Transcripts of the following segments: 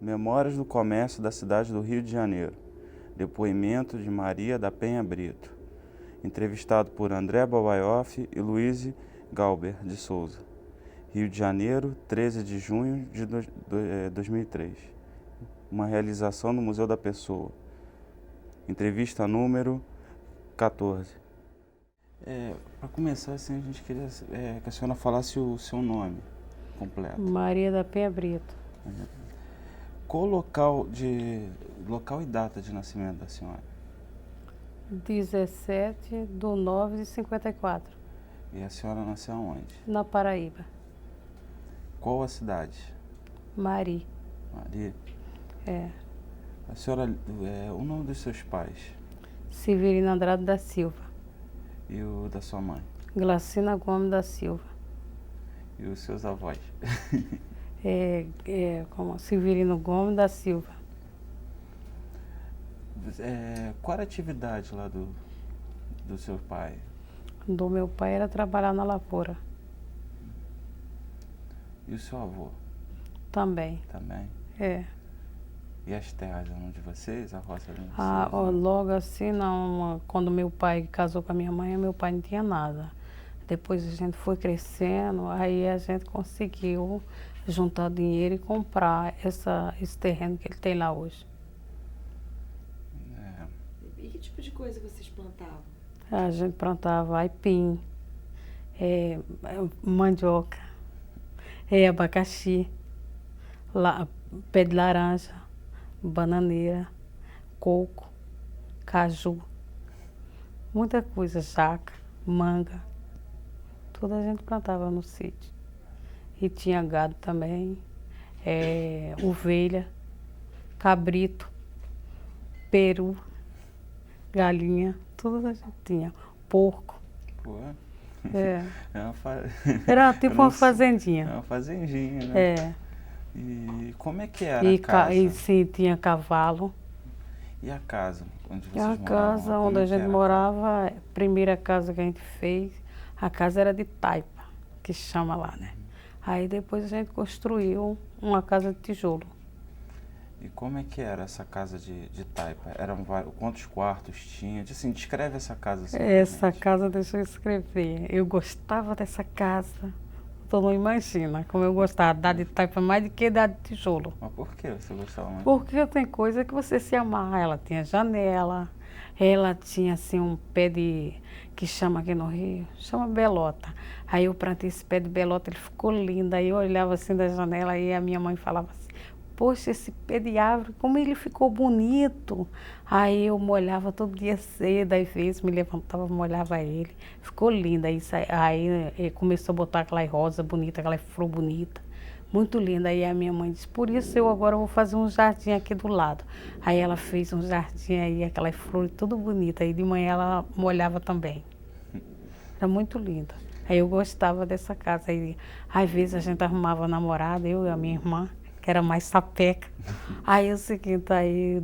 Memórias do Comércio da cidade do Rio de Janeiro. Depoimento de Maria da Penha Brito. Entrevistado por André Babaioff e Luiz Galber de Souza. Rio de Janeiro, 13 de junho de 2003. Uma realização no Museu da Pessoa. Entrevista número 14. Para começar, assim, a gente queria que a senhora falasse o seu nome completo. Maria da Penha Brito. Qual local e data de nascimento da senhora? 17/9/54. E a senhora nasceu aonde? Na Paraíba. Qual a cidade? Mari. Maria. É. A senhora, o nome dos seus pais? Severina Andrade da Silva. E o da sua mãe? Glacina Gomes da Silva. E os seus avós? Como Severino Gomes da Silva. Qual era a atividade lá do seu pai? Do meu pai era trabalhar na lavoura. E o seu avô? Também. Também? É. E as terras eram de vocês? A roça era de vocês? Logo assim, não. Quando meu pai casou com a minha mãe, meu pai não tinha nada. Depois a gente foi crescendo, aí a gente conseguiu juntar dinheiro e comprar esse terreno que ele tem lá hoje. E que tipo de coisa vocês plantavam? A gente plantava aipim, mandioca, abacaxi, pé de laranja, bananeira, coco, caju, muita coisa, jaca, manga. Tudo a gente plantava no sítio. E tinha gado também, ovelha, cabrito, peru, galinha, tudo a gente tinha. Porco. Pô. Era tipo uma fazendinha. É uma fazendinha, né? E como é que era a casa? E sim, tinha cavalo. E a casa onde vocês A moravam? casa onde a gente morava, a primeira casa que a gente fez, a casa era de taipa, que chama lá, né? Aí depois a gente construiu uma casa de tijolo. E como é que era essa casa de taipa? Quantos quartos tinha? Assim, descreve essa casa. Assim, essa casa, deixa eu escrever. Eu gostava dessa casa. Tu não imagina como eu gostava da de taipa mais do que da de tijolo. Mas por que você gostava mais? Porque tem coisa que você se amarra. Ela tinha janela, ela tinha assim um pé que chama aqui no Rio, chama belota. Aí eu plantei esse pé de belota, ele ficou lindo. Aí eu olhava assim da janela e a minha mãe falava assim, poxa, esse pé de árvore, como ele ficou bonito. Aí eu molhava todo dia cedo, aí vezes me levantava, molhava ele. Ficou lindo. Aí começou a botar aquela rosa bonita, aquela flor bonita. Muito linda. Aí a minha mãe disse, por isso eu agora vou fazer um jardim aqui do lado. Aí ela fez um jardim aí, aquelas flores tudo bonita. Aí de manhã ela molhava também. Era muito linda. Aí eu gostava dessa casa. Aí às vezes a gente arrumava namorada, eu e a minha irmã, que era mais sapeca. Aí é o seguinte, aí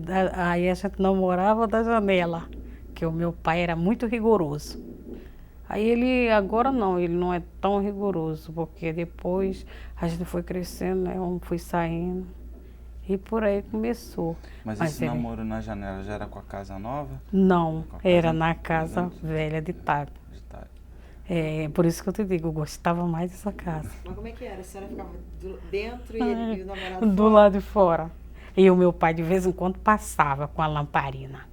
a gente namorava da janela, que o meu pai era muito rigoroso. Aí ele, agora não, ele não é tão rigoroso, porque depois a gente foi crescendo, né, eu fui saindo, e por aí começou. Mas esse namoro na janela já era com a casa nova? Não, era na casa velha de Taco. Por isso que eu te digo, eu gostava mais dessa casa. Mas como é que era? A senhora ficava dentro e o namorado do lado de fora. E o meu pai de vez em quando passava com a lamparina.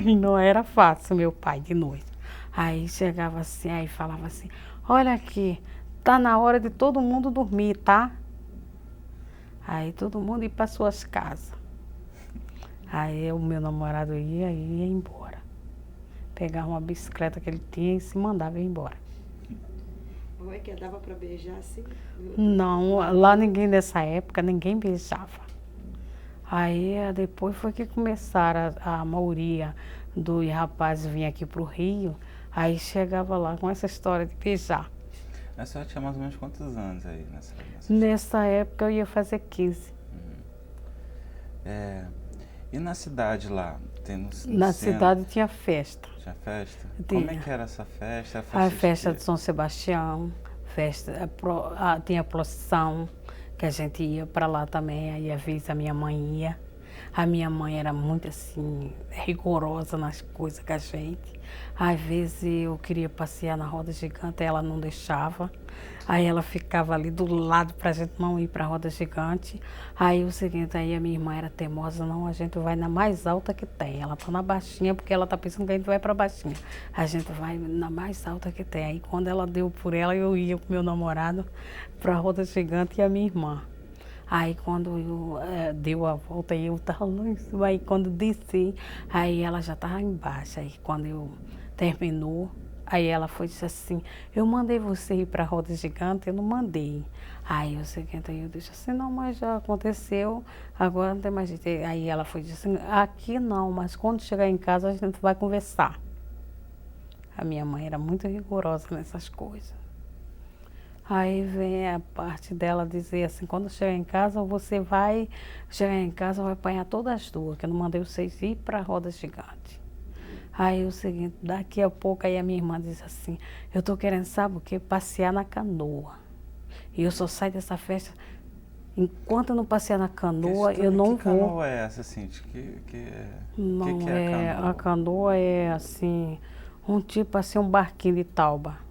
E não era fácil, meu pai, de noite. Aí chegava assim, aí falava assim, olha aqui, tá na hora de todo mundo dormir, tá? Aí todo mundo ia para suas casas. Aí o meu namorado ia embora. Pegava uma bicicleta que ele tinha e se mandava ir embora. Como é que dava para beijar assim? Não, lá nessa época, ninguém beijava. Aí depois foi que começaram a maioria dos rapazes vinha aqui pro Rio, aí chegava lá com essa história de beijar. A senhora tinha mais ou menos quantos anos aí nessa época eu ia fazer 15. E na cidade lá? Na cidade tinha festa. Tinha festa? Tinha. Como é que era essa festa? A festa de São Sebastião, tinha procissão, que a gente ia para lá também, aí às vezes a minha mãe ia. A minha mãe era muito assim, rigorosa nas coisas com a gente. Às vezes eu queria passear na roda gigante, ela não deixava. Aí ela ficava ali do lado para a gente não ir para a roda gigante. Aí o seguinte, aí a minha irmã era teimosa, não, a gente vai na mais alta que tem. Ela tá na baixinha, porque ela tá pensando que a gente vai para baixinha. A gente vai na mais alta que tem. Aí quando ela deu por ela, eu ia com meu namorado para a roda gigante e a minha irmã. Aí quando eu deu a volta, eu estava lá em cima, aí quando desci, aí ela já estava embaixo. Aí quando eu terminou, aí ela foi e disse assim, eu mandei você ir para a roda gigante, eu não mandei. Aí o seguinte, aí eu disse assim, não, mas já aconteceu, agora não tem mais jeito. Aí ela foi e disse assim, aqui não, mas quando chegar em casa a gente vai conversar. A minha mãe era muito rigorosa nessas coisas. Aí vem a parte dela dizer assim, quando chegar em casa, você vai chegar em casa, vai apanhar todas as duas, que eu não mandei vocês ir para a roda gigante. Aí o seguinte, daqui a pouco aí a minha irmã disse assim, eu tô querendo, sabe o quê? Passear na canoa. E eu só saio dessa festa, enquanto eu não passear na canoa, eu não que vou. Que canoa é essa, assim? Não, Que é a canoa? a canoa é assim, um tipo assim, um barquinho de tauba.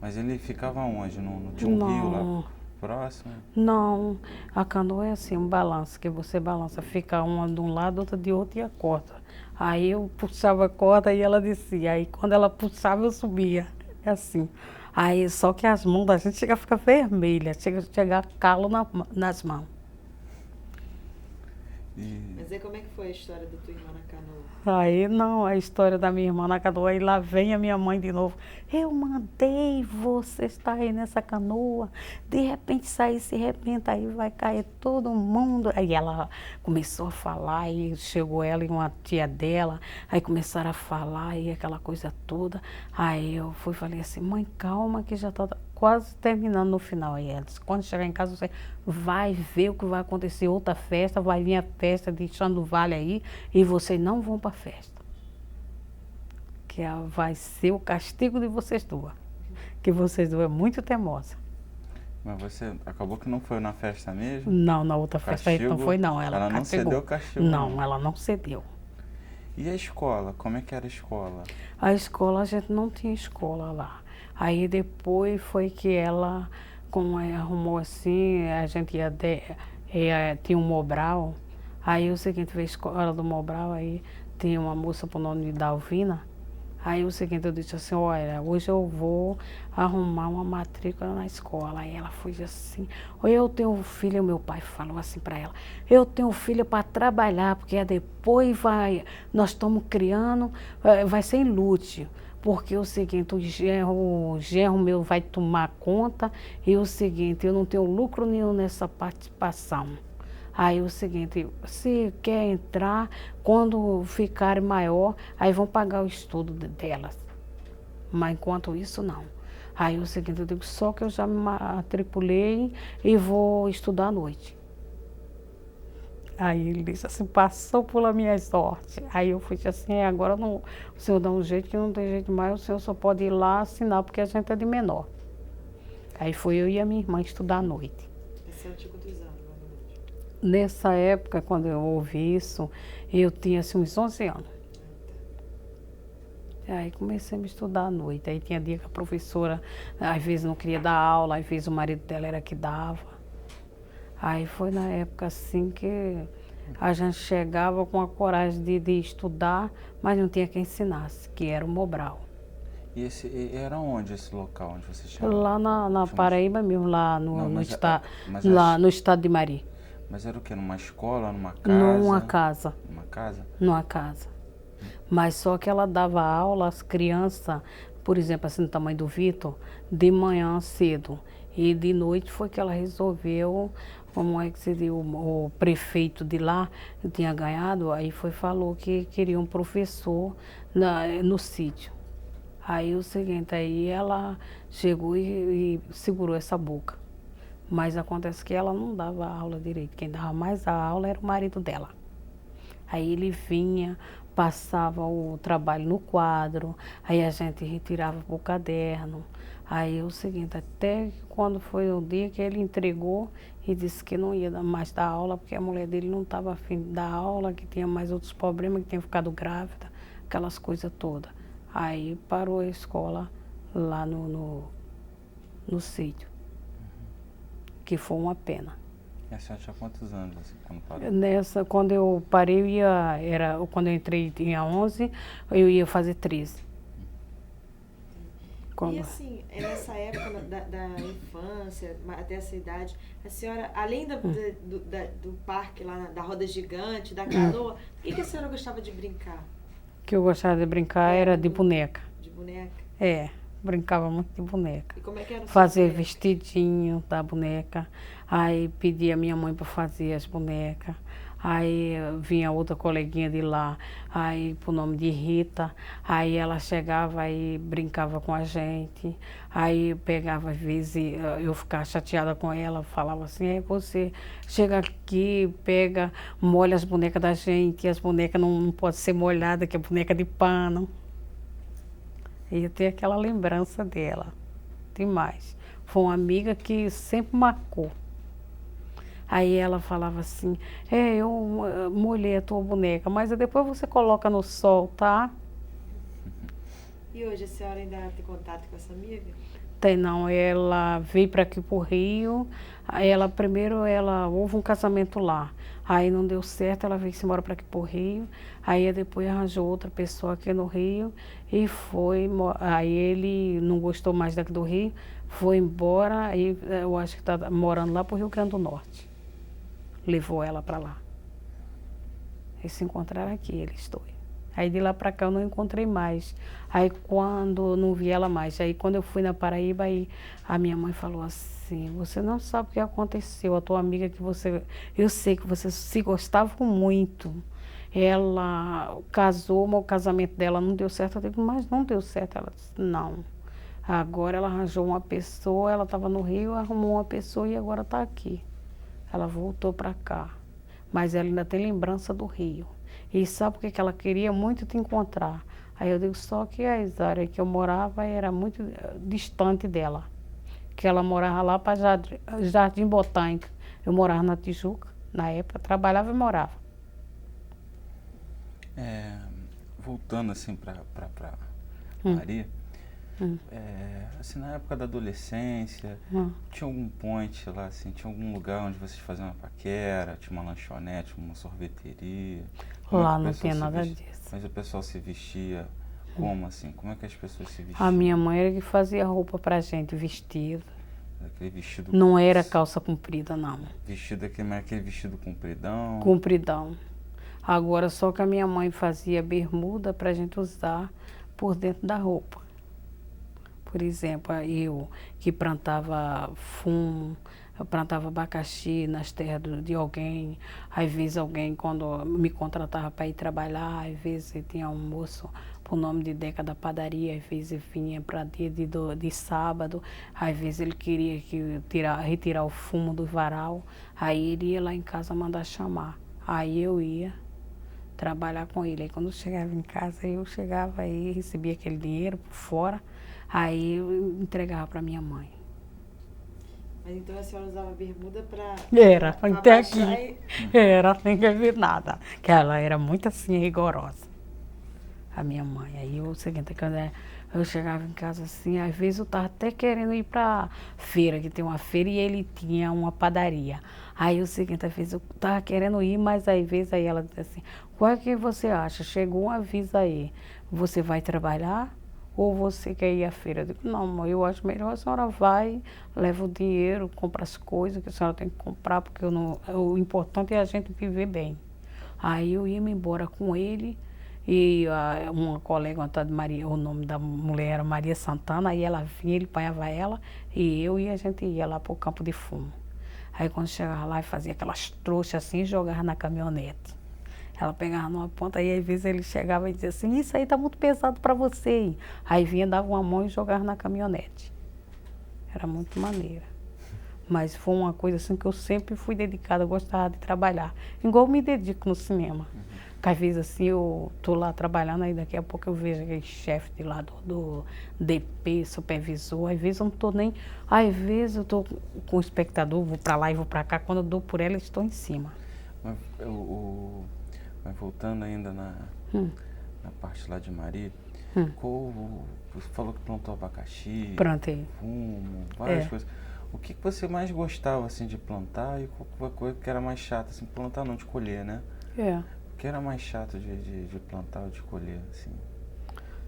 Mas ele ficava onde? Não tinha um rio lá Não. próximo? Não, a canoa é assim, um balanço, que você balança, fica uma de um lado, outra de outro e a corda. Aí eu puxava a corda e ela descia. Aí quando ela puxava, eu subia. É assim. Aí só que as mãos da gente chega a ficar vermelha, chega a chegar calo nas mãos. Mas aí como é que foi a história da tua irmã na canoa? Aí não, a história da minha irmã na canoa, aí lá vem a minha mãe de novo. Eu mandei você estar aí nessa canoa, de repente sair, se arrebenta, aí vai cair todo mundo. Aí ela começou a falar, e chegou ela e uma tia dela, aí começaram a falar e aquela coisa toda. Aí eu fui e falei assim, mãe, calma que já está quase terminando no final. Aí ela disse, quando chegar em casa você vai ver o que vai acontecer, outra festa, vai vir a festa de Chão do Vale aí, e vocês não vão para a festa. Que vai ser o castigo de vocês duas. Que vocês duas é muito teimosa. Mas você acabou que não foi na festa mesmo? Não, na outra festa aí não foi não. Ela não castigou. cedeu o castigo? Não, ela não cedeu. E a escola? Como é que era a escola? A escola, a gente não tinha escola lá. Aí depois foi que ela, como arrumou assim, a gente tinha um Mobral. Aí o seguinte, veio a escola do Mobral, aí tinha uma moça por nome de Dalvina. Aí o seguinte, eu disse assim, olha, hoje eu vou arrumar uma matrícula na escola. Aí ela foi assim, olha, eu tenho um filho, meu pai falou assim para ela, eu tenho um filho para trabalhar, porque depois nós estamos criando, vai ser em lúcio. Porque o seguinte, o genro meu vai tomar conta, e o seguinte, eu não tenho lucro nenhum nessa participação. Aí o seguinte, se quer entrar, quando ficarem maior, aí vão pagar o estudo delas. Mas enquanto isso, não. Aí o seguinte, eu digo, só que eu já me matriculei e vou estudar à noite. Aí ele disse assim, passou pela minha sorte. Aí eu fui assim, agora não, o senhor dá um jeito que não tem jeito mais, o senhor só pode ir lá assinar, porque a gente é de menor. Aí foi eu e a minha irmã estudar à noite. Essa tinha quantos anos, mais ou menos? Nessa época, quando eu ouvi isso, eu tinha assim, uns 11 anos. Aí comecei a me estudar à noite. Aí tinha dia que a professora, às vezes não queria dar aula, às vezes o marido dela era que dava. Aí foi na época assim que a gente chegava com a coragem de estudar, mas não tinha quem ensinasse, que era o Mobral. E era onde esse local onde você chegava? Lá na Paraíba mesmo, lá no estado de Mari. Mas era o quê? Numa escola, numa casa? Numa casa. Numa casa? Numa casa. Mas só que ela dava aula às crianças, por exemplo, assim, do tamanho do Vitor, de manhã cedo. E de noite foi que ela resolveu, como é que se diz, o prefeito de lá tinha ganhado, aí falou que queria um professor no sítio. Aí o seguinte, aí ela chegou e segurou essa boca. Mas acontece que ela não dava aula direito, quem dava mais a aula era o marido dela. Aí ele vinha, passava o trabalho no quadro, aí a gente retirava para o caderno. Aí é o seguinte, até quando foi o dia que ele entregou e disse que não ia mais dar aula, porque a mulher dele não estava afim de dar aula, que tinha mais outros problemas, que tinha ficado grávida, aquelas coisas todas. Aí parou a escola lá no sítio, que foi uma pena. E a senhora tinha quantos anos assim, quando parou? Quando eu parei, quando eu entrei tinha 11, eu ia fazer 13. E assim, nessa época da infância, até essa idade, a senhora, além do parque lá, da roda gigante, da canoa, o que a senhora gostava de brincar? O que eu gostava de brincar era de boneca. De boneca? É, brincava muito de boneca. E como é que era o Fazer boneca? vestidinho da boneca, aí pedia a minha mãe para fazer as bonecas. Aí vinha outra coleguinha de lá, aí por nome de Rita, aí ela chegava e brincava com a gente, aí pegava às vezes, eu ficava chateada com ela, falava assim, você chega aqui, pega, molha as bonecas da gente, as bonecas não podem ser molhadas, que é boneca de pano. E eu tenho aquela lembrança dela, demais. Foi uma amiga que sempre marcou. Aí ela falava assim, eu molhei a tua boneca, mas depois você coloca no sol, tá? E hoje a senhora ainda tem contato com essa amiga? Tem não, ela veio para aqui pro Rio, aí primeiro houve um casamento lá, aí não deu certo, ela veio embora para aqui pro Rio, aí depois arranjou outra pessoa aqui no Rio e aí ele não gostou mais daqui do Rio, foi embora, aí eu acho que está morando lá pro Rio Grande do Norte. Levou ela para lá. Eles se encontraram aqui, eles dois. Aí de lá para cá eu não encontrei mais. Aí quando não vi ela mais, aí quando eu fui na Paraíba, aí a minha mãe falou assim, você não sabe o que aconteceu, a tua amiga eu sei que vocês se gostavam muito. Ela casou, mas o casamento dela não deu certo. Eu digo, mas não deu certo. Ela disse, não. Agora ela arranjou uma pessoa, ela estava no Rio, arrumou uma pessoa e agora está aqui. Ela voltou para cá, mas ela ainda tem lembrança do Rio. E sabe por que ela queria muito te encontrar? Aí eu digo, só que a área que eu morava era muito distante dela. Que ela morava lá para Jardim Botânico. Eu morava na Tijuca, na época, trabalhava e morava. Voltando assim para Maria, assim, na época da adolescência, tinha algum point lá, assim, tinha algum lugar onde vocês faziam uma paquera, tinha uma lanchonete, uma sorveteria? Lá não tinha nada disso. Mas o pessoal se vestia como, assim? Como é que as pessoas se vestiam? A minha mãe era que fazia roupa pra gente, vestido. Aquele vestido... Não era calça comprida, não. Vestido, aquele vestido compridão? Compridão. Agora só que a minha mãe fazia bermuda pra gente usar por dentro da roupa. Por exemplo, eu que plantava fumo, eu plantava abacaxi nas terras de alguém. Às vezes alguém, quando me contratava para ir trabalhar, às vezes tinha um moço por nome de Deca da padaria, às vezes vinha para dia de sábado, às vezes ele queria retirar o fumo do varal, aí ele ia lá em casa mandar chamar. Aí eu ia trabalhar com ele. Aí quando eu chegava em casa, eu chegava e recebia aquele dinheiro por fora. Aí eu entregava para minha mãe. Mas então a senhora usava bermuda para... Era, até aqui. Era, ninguém viu nada. Que ela era muito assim, rigorosa. A minha mãe. Aí o seguinte, quando eu chegava em casa assim, às vezes eu estava até querendo ir para feira, que tem uma feira e ele tinha uma padaria. Aí o seguinte, às vezes eu estava querendo ir, mas às vezes aí ela disse assim, qual é que você acha? Chegou um aviso aí, você vai trabalhar? Ou você quer ir à feira? Eu digo, não, mãe, eu acho melhor a senhora vai, leva o dinheiro, compra as coisas que a senhora tem que comprar, porque o importante é a gente viver bem. Aí eu ia me embora com ele, e uma colega, uma tal de Maria, o nome da mulher era Maria Santana, aí ela vinha, ele apanhava ela, e a gente ia lá para o campo de fumo. Aí quando chegava lá, fazia aquelas trouxas assim e jogava na caminhonete. Ela pegava numa ponta e às vezes ele chegava e dizia assim, isso aí tá muito pesado para você. Aí vinha, dava uma mão e jogava na caminhonete. Era muito maneira. Mas foi uma coisa assim que eu sempre fui dedicada, eu gostava de trabalhar. Igual eu me dedico no cinema. Porque às vezes assim eu tô lá trabalhando, aí daqui a pouco eu vejo aquele chefe de lá do DP, supervisor, às vezes eu não tô nem. Às vezes eu tô com o espectador, vou para lá e vou para cá, quando eu dou por ela, eles estão em cima. Mas voltando ainda na parte lá de Maria, você falou que plantou abacaxi, Plantei. fumo, várias coisas. O que você mais gostava assim de plantar e qual coisa que era mais chata, assim, plantar não, de colher, né? O que era mais chato de plantar ou de colher, assim?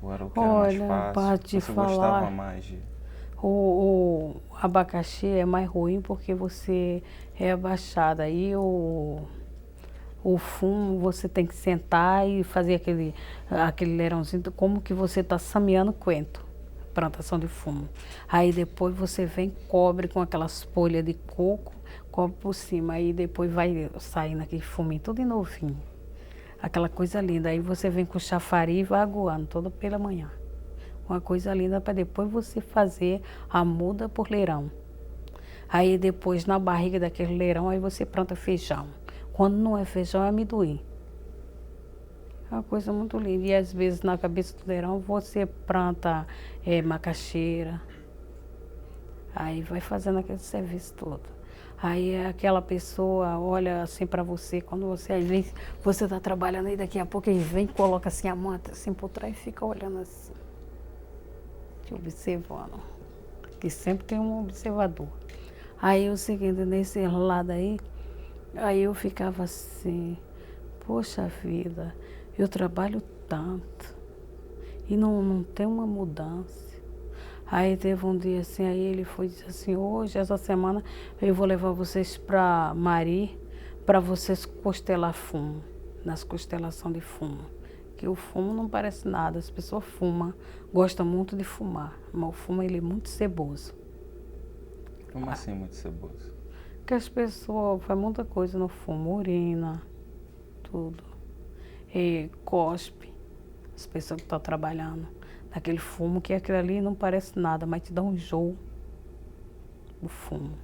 Ou era o que era mais fácil? Te Você falar, gostava mais de... o abacaxi é mais ruim porque você é abaixado. Aí o fumo você tem que sentar e fazer aquele leirãozinho, como que você está sameando coentro, plantação de fumo. Aí depois você vem, cobre com aquelas folhas de coco, cobre por cima, aí depois vai saindo aquele fuminho tudo novinho. Aquela coisa linda. Aí você vem com o chafariz e vai aguando toda pela manhã. Uma coisa linda para depois você fazer a muda por leirão. Aí depois na barriga daquele leirão, aí você planta feijão. Quando não é feijão, é amendoim. É uma coisa muito linda. E às vezes na cabeça do leirão você planta macaxeira. Aí vai fazendo aquele serviço todo. Aí aquela pessoa olha assim para você, quando você às vezes você está trabalhando aí, daqui a pouco ele vem, coloca assim a manta assim por trás e fica olhando assim, te observando. Que sempre tem um observador. Aí o seguinte, nesse lado aí eu ficava assim, poxa vida, eu trabalho tanto e não tem uma mudança. Aí teve um dia assim, aí ele foi e disse assim, hoje, essa semana, eu vou levar vocês para Mari, para vocês costelar fumo, nas constelações de fumo. Que o fumo não parece nada, as pessoas fumam, gostam muito de fumar, mas o fumo ele é muito ceboso. Como assim muito ceboso? Porque as pessoas fazem muita coisa no fumo, urina, tudo. E cospe, as pessoas que estão trabalhando. Aquele fumo que aquilo ali não parece nada, mas te dá um enjoo, o fumo.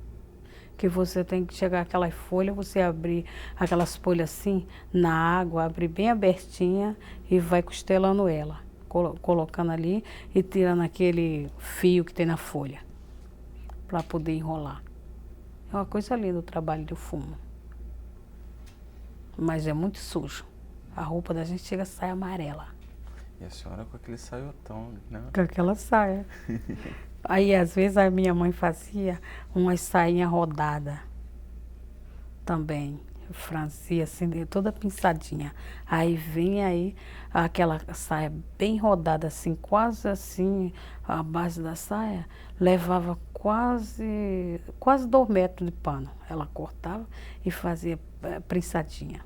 Que você tem que chegar àquelas folhas, você abrir aquelas folhas assim, na água, abrir bem abertinha e vai costelando ela, colocando ali e tirando aquele fio que tem na folha, para poder enrolar. É uma coisa linda o trabalho do fumo. Mas é muito sujo. A roupa da gente chega a sair amarela. E a senhora com aquele saiotão, né? Com aquela saia. Aí, às vezes, a minha mãe fazia umas sainhas rodadas também. Franzia, assim, toda pinçadinha. Aí vem aí aquela saia bem rodada, assim, quase assim, a base da saia, levava quase 2 metros de pano. Ela cortava e fazia prensadinha.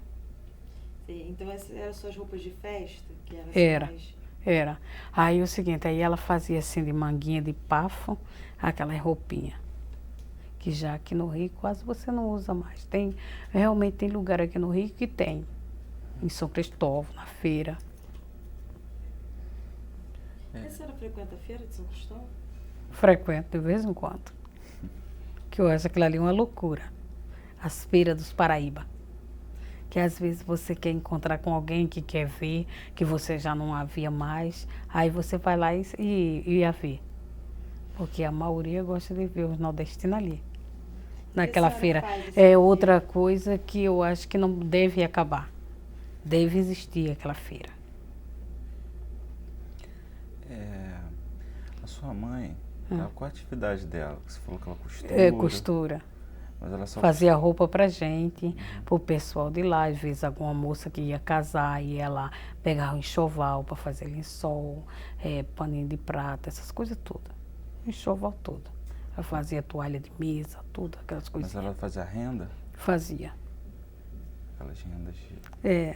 Sim, então essas eram suas roupas de festa? Que Era. Mais... Era. Aí o seguinte, aí ela fazia assim de manguinha de pafo, aquela roupinha. Que já aqui no Rio quase você não usa mais. Realmente tem lugar aqui no Rio que tem. Em São Cristóvão, na feira. A senhora frequenta a feira de São Cristóvão? Frequento de vez em quando. Que eu acho aquilo ali uma loucura. As feiras dos Paraíba. Que às vezes você quer encontrar com alguém que quer ver, que você já não havia mais, aí você vai lá e ia ver. Porque a maioria gosta de ver os nordestinos ali, naquela feira. É outra coisa que eu acho que não deve acabar. Deve existir aquela feira. A sua mãe, qual a atividade dela? Você falou que ela costura. Costura. Mas ela só fazia roupa pra gente, pro pessoal de lá. Às vezes alguma moça que ia casar, ia lá pegar o enxoval para fazer lençol, paninho de prata, essas coisas todas. O enxoval todo. Ela fazia toalha de mesa, tudo, aquelas coisas. Mas ela fazia renda? Fazia. Aquelas rendas de...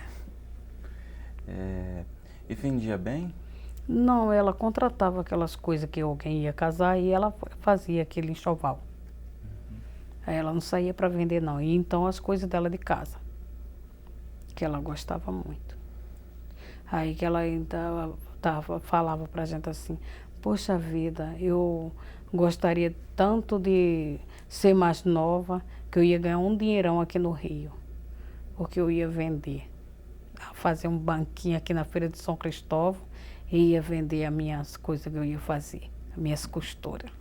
E vendia bem? Não, ela contratava aquelas coisas que alguém ia casar e ela fazia aquele enxoval. Aí ela não saía para vender não, e então as coisas dela de casa, que ela gostava muito. Aí que ela ainda falava pra gente assim, poxa vida, eu gostaria tanto de ser mais nova, que eu ia ganhar um dinheirão aqui no Rio, porque eu ia vender fazer um banquinho aqui na Feira de São Cristóvão e ia vender as minhas coisas que eu ia fazer, as minhas costuras.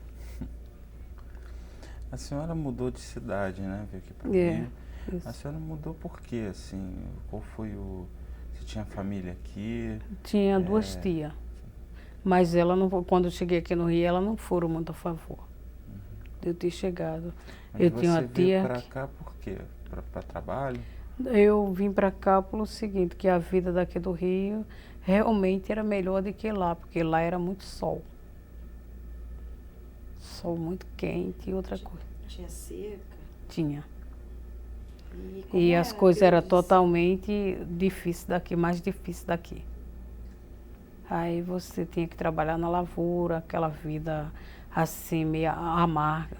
A senhora mudou de cidade, né? Veio aqui para o É, Rio. isso. A senhora mudou por quê, assim? Qual foi o... Você tinha família aqui? Tinha duas tias, mas ela não, quando eu cheguei aqui no Rio, elas não foram muito a favor de eu ter chegado. Mas Eu você tinha uma veio tia para cá por quê? Para trabalho? Eu vim para cá pelo seguinte, que a vida daqui do Rio realmente era melhor do que lá, porque lá era muito sol. Sol muito quente e outra coisa. Tinha seca. Tinha. E, como E era as coisas aquele eram de- totalmente difíceis daqui, mais difíceis daqui. Aí você tinha que trabalhar na lavoura, aquela vida assim, meio amarga.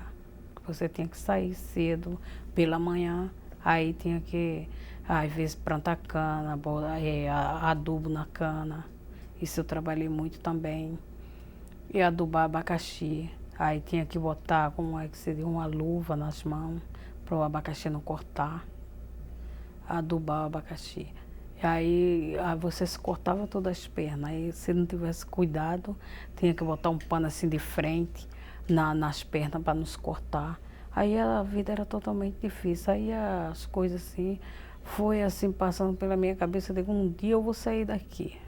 Você tinha que sair cedo pela manhã, aí tinha que, às vezes, plantar cana, adubo na cana. Isso eu trabalhei muito também. E adubar abacaxi. Aí tinha que botar, como é que seria, uma luva nas mãos, para o abacaxi não cortar. Adubar o abacaxi. E aí você se cortava todas as pernas. Aí se não tivesse cuidado, tinha que botar um pano assim de frente nas pernas para nos cortar. Aí a vida era totalmente difícil. Aí as coisas assim, foi assim passando pela minha cabeça, eu digo, um dia eu vou sair daqui.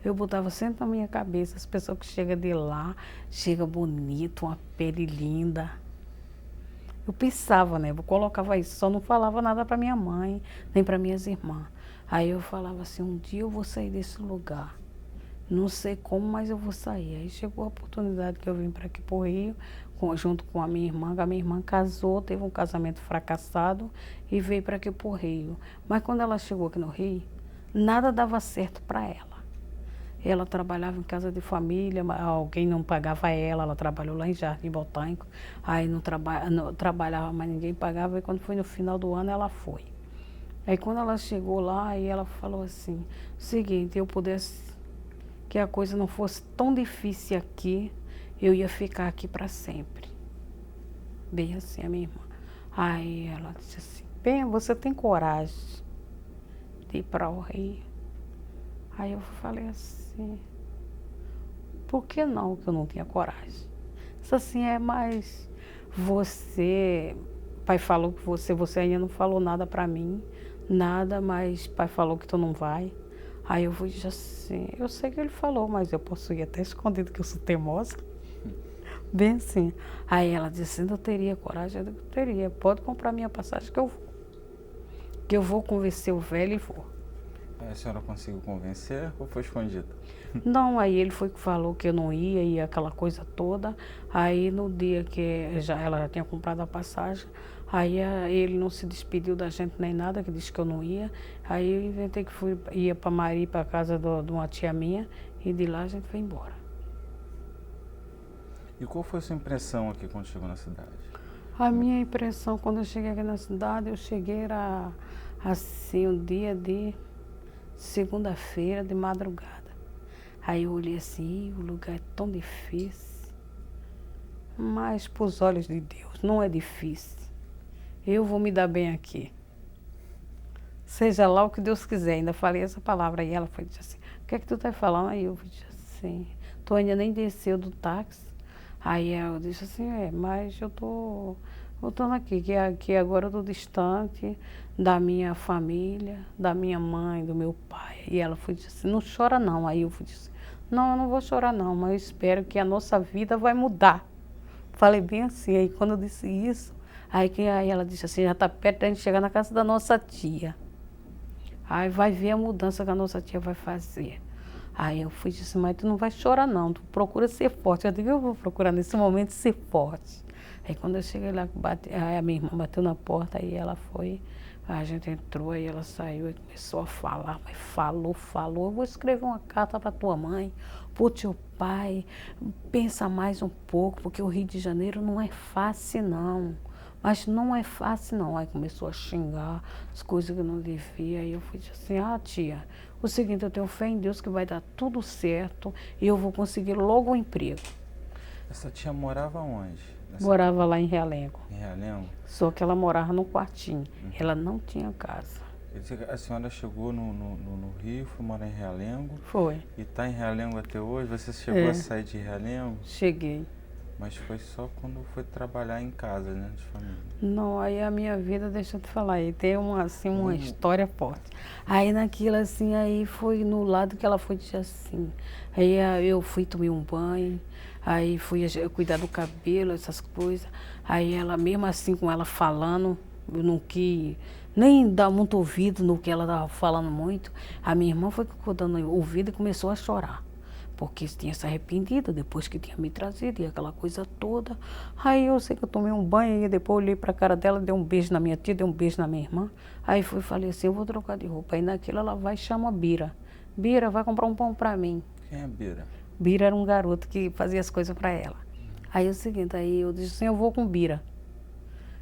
Eu botava sempre na minha cabeça, as pessoas que chegam de lá, chega bonito, uma pele linda. Eu pensava, né? Eu colocava isso, só não falava nada para minha mãe, nem para minhas irmãs. Aí eu falava assim, um dia eu vou sair desse lugar. Não sei como, mas eu vou sair. Aí chegou a oportunidade que eu vim para aqui pro Rio, junto com a minha irmã, que a minha irmã casou, teve um casamento fracassado e veio para aqui pro Rio. Mas quando ela chegou aqui no Rio, nada dava certo para ela. Ela trabalhava em casa de família, alguém não pagava ela trabalhou lá em Jardim Botânico, aí não trabalhava, mas ninguém pagava, e quando foi no final do ano ela foi. Aí quando ela chegou lá, aí ela falou assim, o seguinte, eu pudesse, que a coisa não fosse tão difícil aqui, eu ia ficar aqui para sempre. Bem assim, a minha irmã. Aí ela disse assim, bem, você tem coragem de ir para o Rio? Aí eu falei assim, por que não que eu não tinha coragem? Isso assim mas pai falou que você ainda não falou nada pra mim, nada, mas pai falou que tu não vai. Aí eu fui e disse assim, eu sei que ele falou, mas eu posso ir até escondido que eu sou teimosa. Bem assim. Aí ela disse, eu teria coragem? Eu digo, teria, pode comprar minha passagem que eu vou. Que eu vou convencer o velho e vou. A senhora conseguiu convencer ou foi escondido? Não, aí ele foi que falou que eu não ia e aquela coisa toda. Aí no dia que ela já tinha comprado a passagem, aí ele não se despediu da gente nem nada, que disse que eu não ia. Aí eu inventei que ia para Mari, para casa de uma tia minha, e de lá a gente foi embora. E qual foi a sua impressão aqui quando chegou na cidade? A minha impressão quando eu cheguei aqui na cidade, eu cheguei era assim, um dia de segunda-feira de madrugada. Aí eu olhei assim, o lugar é tão difícil, mas para os olhos de Deus não é difícil. Eu vou me dar bem aqui. Seja lá o que Deus quiser. Ainda falei essa palavra aí, ela foi disse assim, o que é que tu tá falando? Aí eu disse assim, tu ainda nem desceu do táxi. Aí eu disse assim, mas eu tô voltando aqui, que agora eu tô distante da minha família, da minha mãe, do meu pai. E ela foi disse assim, não chora não. Aí eu disse, não, eu não vou chorar não, mas eu espero que a nossa vida vai mudar. Falei bem assim, aí quando eu disse isso, aí ela disse assim, já tá perto da gente chegar na casa da nossa tia. Aí vai ver a mudança que a nossa tia vai fazer. Aí eu fui e disse, mas tu não vai chorar não, tu procura ser forte. Eu digo, eu vou procurar nesse momento ser forte. Aí quando eu cheguei lá, aí a minha irmã bateu na porta, aí ela foi, a gente entrou, aí ela saiu e começou a falar, mas falou, eu vou escrever uma carta para tua mãe, pro teu pai, pensa mais um pouco, porque o Rio de Janeiro não é fácil não. Mas não é fácil não. Aí começou a xingar as coisas que eu não devia. Aí eu fui assim, tia, o seguinte, eu tenho fé em Deus que vai dar tudo certo e eu vou conseguir logo um emprego. Essa tia morava onde? Morava lá em Realengo. Em Realengo? Só que ela morava num quartinho. Ela não tinha casa. A senhora chegou no Rio, foi morar em Realengo. Foi. E está em Realengo até hoje? Você chegou a sair de Realengo? Cheguei. Mas foi só quando foi trabalhar em casa, né, de família? Não, aí a minha vida, deixa eu te falar, aí tem uma história forte. Aí naquilo assim, aí foi no lado que ela foi assim. Aí eu fui tomar um banho, aí fui cuidar do cabelo, essas coisas. Aí ela, mesmo assim com ela falando, eu não quis nem dar muito ouvido no que ela estava falando muito. A minha irmã foi dando ouvido e começou a chorar. Porque tinha se arrependido depois que tinha me trazido e aquela coisa toda. Aí eu sei que eu tomei um banho e depois olhei para a cara dela, dei um beijo na minha tia, dei um beijo na minha irmã. Aí fui e falei assim, eu vou trocar de roupa. Aí naquilo ela vai e chama a Bira. Bira, vai comprar um pão para mim. Quem é Bira? Bira era um garoto que fazia as coisas para ela. Aí é o seguinte, aí eu disse assim, eu vou com Bira.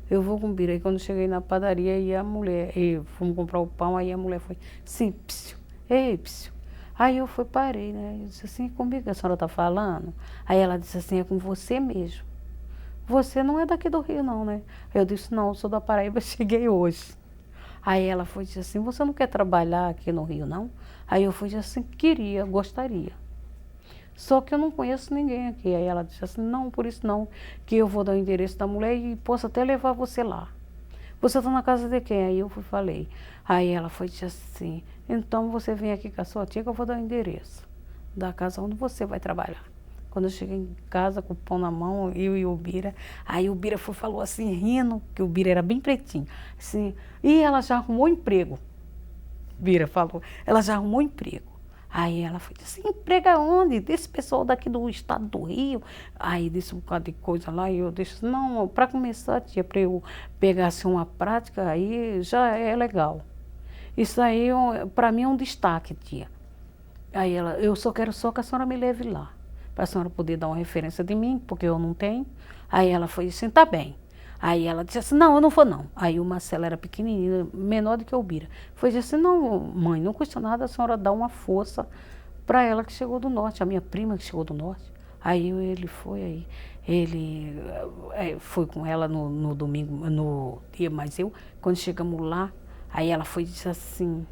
Eu vou com Bira. Aí quando cheguei na padaria, aí a mulher, e fomos comprar o pão, aí a mulher foi, sim, psiu, ei, psiu. Aí eu fui, parei, né? Eu disse assim, comigo que a senhora está falando? Aí ela disse assim, é com você mesmo. Você não é daqui do Rio, não, né? Aí eu disse, não, eu sou da Paraíba, cheguei hoje. Aí ela foi e disse assim, você não quer trabalhar aqui no Rio, não? Aí eu fui e disse assim, queria, gostaria. Só que eu não conheço ninguém aqui. Aí ela disse assim, não, por isso não, que eu vou dar o endereço da mulher e posso até levar você lá. Você está na casa de quem? Aí eu fui falei. Aí ela foi e disse assim, então você vem aqui com a sua tia que eu vou dar o endereço da casa onde você vai trabalhar. Quando eu cheguei em casa com o pão na mão, eu e o Bira, aí o Bira falou assim, rindo, que o Bira era bem pretinho, assim, e ela já arrumou emprego. Bira falou, ela já arrumou emprego. Aí ela foi assim, emprego aonde? Desse pessoal daqui do estado do Rio. Aí disse um bocado de coisa lá, e eu disse, não, para começar, tia, para eu pegar assim, uma prática, aí já é legal. Isso aí, para mim, é um destaque, tia. Aí ela, eu só quero só que a senhora me leve lá, para a senhora poder dar uma referência de mim, porque eu não tenho. Aí ela foi assim, tá bem. Aí ela disse assim, não, eu não vou não. Aí o Marcelo era pequenininho, menor do que o Bira. Foi assim, não, mãe, não custa nada a senhora dar uma força para ela que chegou do norte, a minha prima que chegou do norte. Aí ele foi, foi com ela no domingo, no dia, mas eu, quando chegamos lá, aí ela foi e disse assim,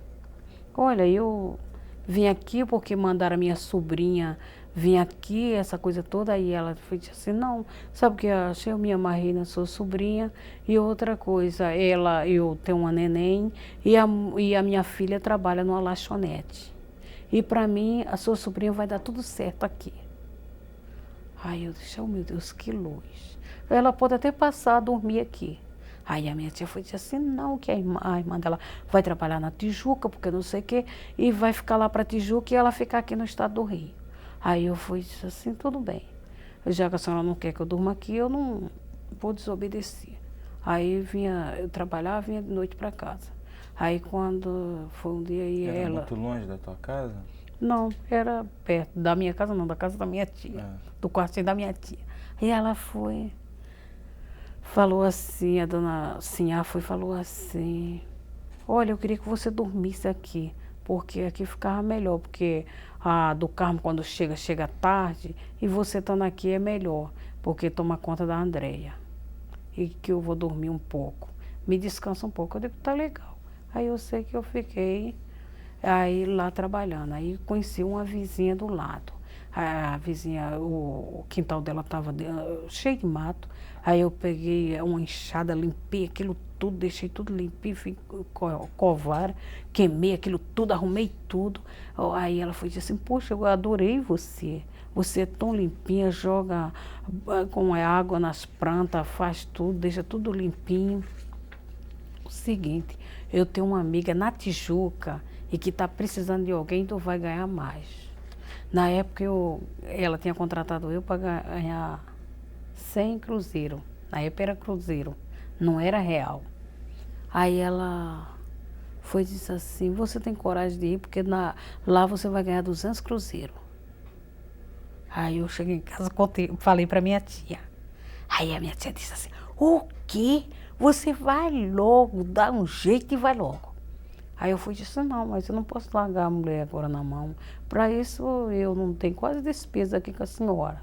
olha, eu vim aqui porque mandaram a minha sobrinha vir aqui, essa coisa toda. Aí ela foi disse assim, não, sabe o que eu achei? Eu me amarrei na sua sobrinha. E outra coisa, eu tenho uma neném e a minha filha trabalha numa lanchonete. E para mim, a sua sobrinha vai dar tudo certo aqui. Aí eu disse, oh meu Deus, que luz. Ela pode até passar a dormir aqui. Aí a minha tia foi dizer assim, não, que a irmã dela vai trabalhar na Tijuca, porque não sei o quê, e vai ficar lá para Tijuca e ela ficar aqui no estado do Rio. Aí eu fui e disse assim, tudo bem. Já que a senhora não quer que eu durma aqui, eu não vou desobedecer. Aí eu trabalhava, vinha de noite para casa. Aí quando foi um dia e Era ela... muito longe da tua casa? Não, era perto da minha casa, não, da casa da minha tia, do quartinho da minha tia. E ela foi... Falou assim, a dona Sinhá foi e falou assim, olha, eu queria que você dormisse aqui, porque aqui ficava melhor, porque a do Carmo quando chega tarde, e você estando aqui é melhor, porque toma conta da Andréia. E que eu vou dormir um pouco, me descansa um pouco. Eu digo, tá legal. Aí eu sei que eu fiquei aí lá trabalhando, aí conheci uma vizinha do lado. A vizinha, o quintal dela estava cheio de mato. Aí eu peguei uma enxada, limpei aquilo tudo, deixei tudo limpinho, fui covar, queimei aquilo tudo, arrumei tudo. Aí ela foi e disse assim, poxa, eu adorei você. Você é tão limpinha, joga com água nas plantas, faz tudo, deixa tudo limpinho. O seguinte, eu tenho uma amiga na Tijuca e que está precisando de alguém, tu vai ganhar mais. Na época, ela tinha contratado eu para ganhar 100 cruzeiro. Na época era cruzeiro, não era real. Aí ela foi e disse assim, você tem coragem de ir, porque lá você vai ganhar 200 cruzeiros. Aí eu cheguei em casa, falei para minha tia. Aí a minha tia disse assim, o quê? Você vai logo, dá um jeito e vai logo. Aí eu fui e disse, não, mas eu não posso largar a mulher agora na mão. Para isso eu não tenho quase despesa aqui com a senhora.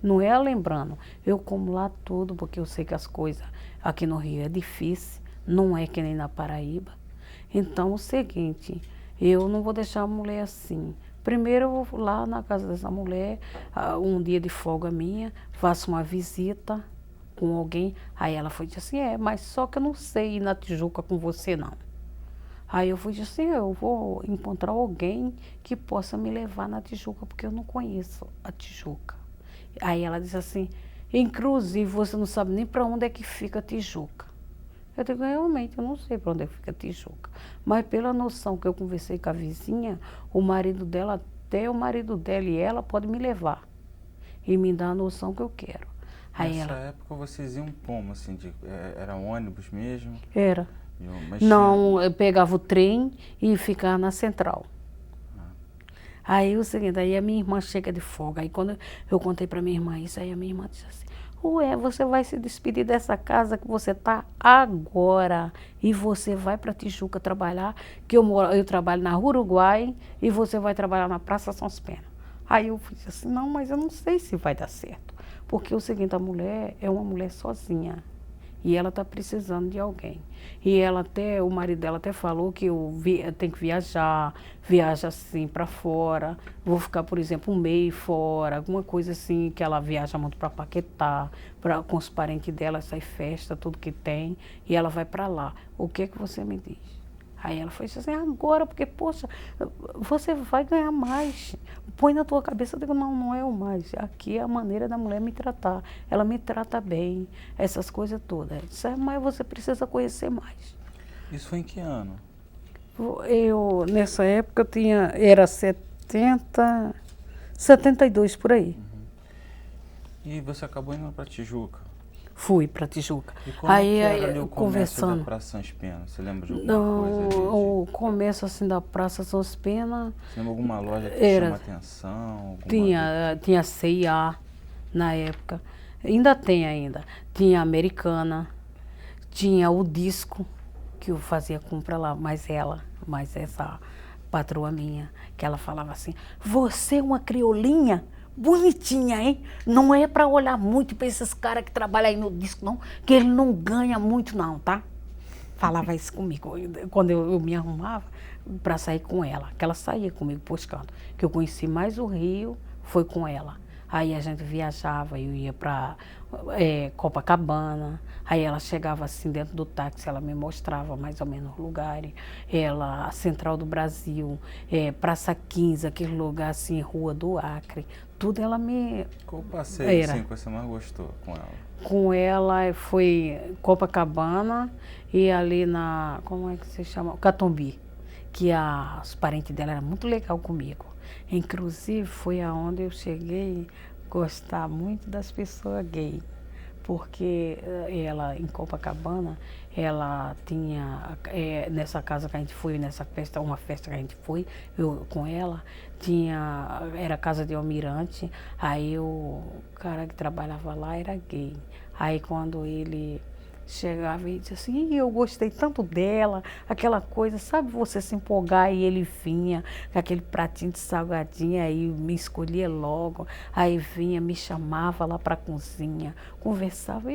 Não é lembrando, eu como lá tudo, porque eu sei que as coisas aqui no Rio é difícil, não é que nem na Paraíba. Então, o seguinte, eu não vou deixar a mulher assim. Primeiro eu vou lá na casa dessa mulher, um dia de folga minha, faço uma visita com alguém. Aí ela foi e disse assim, mas só que eu não sei ir na Tijuca com você não. Aí eu fui e disse assim, eu vou encontrar alguém que possa me levar na Tijuca, porque eu não conheço a Tijuca. Aí ela disse assim, inclusive você não sabe nem para onde é que fica a Tijuca. Eu digo, realmente, eu não sei para onde é que fica a Tijuca. Mas pela noção que eu conversei com a vizinha, o marido dela, até o marido dela e ela pode me levar. E me dar a noção que eu quero. Aí Nessa ela, época vocês iam como, assim, era ônibus mesmo? era. Mas Não, eu pegava o trem e ficava na central. Aí o seguinte, aí a minha irmã chega de folga. Aí quando eu contei para minha irmã isso, aí a minha irmã disse assim, ué, você vai se despedir dessa casa que você tá agora e você vai para Tijuca trabalhar, que eu trabalho na Uruguai e você vai trabalhar na Praça São Pena. Aí eu disse assim, não, mas eu não sei se vai dar certo. Porque o seguinte, a mulher é uma mulher sozinha. E ela está precisando de alguém. E ela até, o marido dela até falou que eu tenho que viaja assim para fora. Vou ficar, por exemplo, um mês fora, alguma coisa assim, que ela viaja muito para Paquetá, com os parentes dela, essas festas, tudo que tem, e ela vai para lá. O que é que você me diz? Aí ela foi assim, agora, porque, poxa, você vai ganhar mais. Põe na tua cabeça, eu digo, não, não é o mais. Aqui é a maneira da mulher me tratar. Ela me trata bem, essas coisas todas. Disse, mas você precisa conhecer mais. isso foi em que ano? Eu, nessa época, era 72 por aí. E você acabou indo para Tijuca? Fui para Tijuca. E como Aí, que era ali o comércio conversando. da Praça São Pena? Você lembra de alguma coisa ali? O comércio assim da Praça São Pena. Você lembra alguma loja que Era. chama atenção? Tinha C&A na época. Ainda tem ainda. Tinha a Americana. Tinha o Disco, que eu fazia compra lá, mas essa patroa minha, que ela falava assim, você é uma criolinha bonitinha, hein? Não é para olhar muito para esses caras que trabalham aí no Disco, não, que ele não ganha muito não, tá? Falava isso comigo, quando eu me arrumava para sair com ela, que ela saía comigo buscando, que eu conheci mais o Rio, foi com ela. Aí a gente viajava, eu ia para Copacabana, aí ela chegava assim dentro do táxi, ela me mostrava mais ou menos os lugares, a Central do Brasil, Praça 15, aquele lugar assim, Rua do Acre, tudo ela me... Qual passeio assim, que você mais gostou com ela? Com ela foi Copacabana e ali como é que se chama? Catumbi, que os parentes dela eram muito legal comigo. Inclusive foi aonde eu cheguei a gostar muito das pessoas gays, porque ela em Copacabana, ela tinha, nessa casa que a gente foi, nessa festa, uma festa que a gente foi, eu com ela, era casa de almirante, aí o cara que trabalhava lá era gay. Aí quando ele chegava e disse assim, eu gostei tanto dela, aquela coisa, sabe, você se empolgar, e ele vinha com aquele pratinho de salgadinho, aí me escolhia logo, aí vinha, me chamava lá para a cozinha, conversava,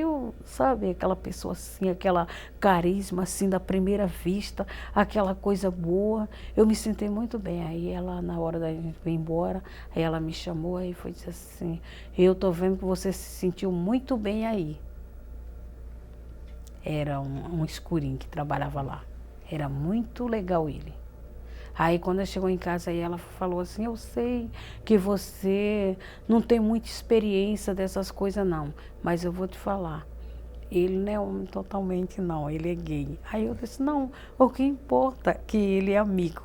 sabe, aquela pessoa assim, aquela carisma assim da primeira vista, aquela coisa boa, eu me senti muito bem. Aí ela, na hora da gente ir embora, aí ela me chamou, aí foi dizer assim, eu tô vendo que você se sentiu muito bem aí. Era um escurinho que trabalhava lá. Era muito legal ele. Aí quando ela chegou em casa, aí ela falou assim, eu sei que você não tem muita experiência dessas coisas não, mas eu vou te falar, ele não é homem totalmente não, ele é gay. Aí eu disse, não, o que importa é que ele é amigo.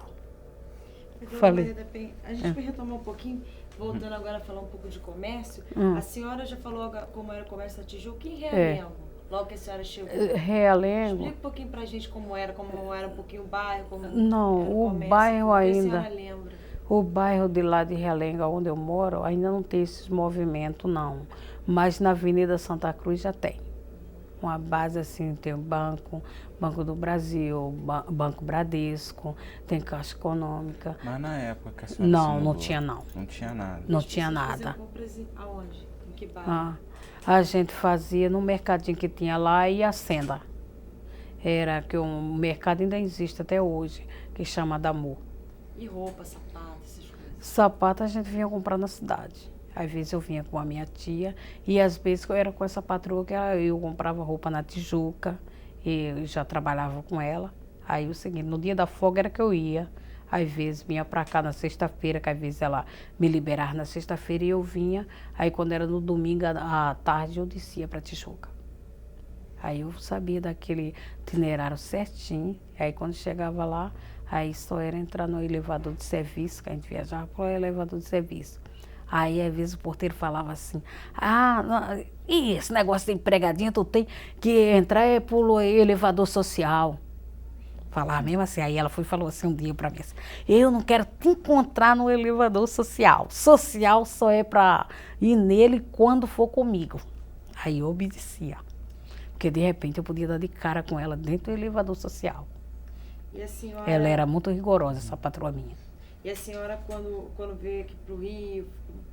Falei. A gente vai retomar um pouquinho, voltando agora a falar um pouco de comércio. A senhora já falou como era o comércio da Tijuca, em Realengo. Logo que a senhora chegou. Realengo. Explica um pouquinho pra gente como era um pouquinho o bairro, não, era o comércio, bairro ainda. A senhora lembra? O bairro de lá de Realengo, onde eu moro, ainda não tem esses movimentos, não. Mas na Avenida Santa Cruz já tem. Uma base assim, tem o Banco do Brasil, Banco Bradesco, tem Caixa Econômica. Mas na época que a senhora não tinha não. Não tinha nada. Não tinha nada. Compras aonde? Em que bairro? A gente fazia no mercadinho que tinha lá e a Senda. era que o mercado ainda existe até hoje, que chama Damor. E roupa, sapato, essas coisas? Sapato a gente vinha comprar na cidade. Às vezes eu vinha com a minha tia e às vezes eu era com essa patroa que eu comprava roupa na Tijuca e eu já trabalhava com ela. Aí o seguinte, no dia da folga era que eu ia. Às vezes vinha pra cá na sexta-feira, que às vezes ela me liberava na sexta-feira e eu vinha. Aí quando era no domingo à tarde eu descia pra Tijuca. Aí eu sabia daquele itinerário certinho. Aí quando chegava lá, aí só era entrar no elevador de serviço, que a gente viajava para o elevador de serviço. Aí às vezes o porteiro falava assim, e esse negócio de empregadinha, tu tem que entrar pelo elevador social. Falava mesmo assim, aí ela falou assim um dia para mim assim, eu não quero te encontrar no elevador social. Social só é para ir nele quando for comigo. Aí eu obedecia. Porque de repente eu podia dar de cara com ela dentro do elevador social. E a senhora... Ela era muito rigorosa, essa patroa minha. E a senhora, quando veio aqui pro Rio,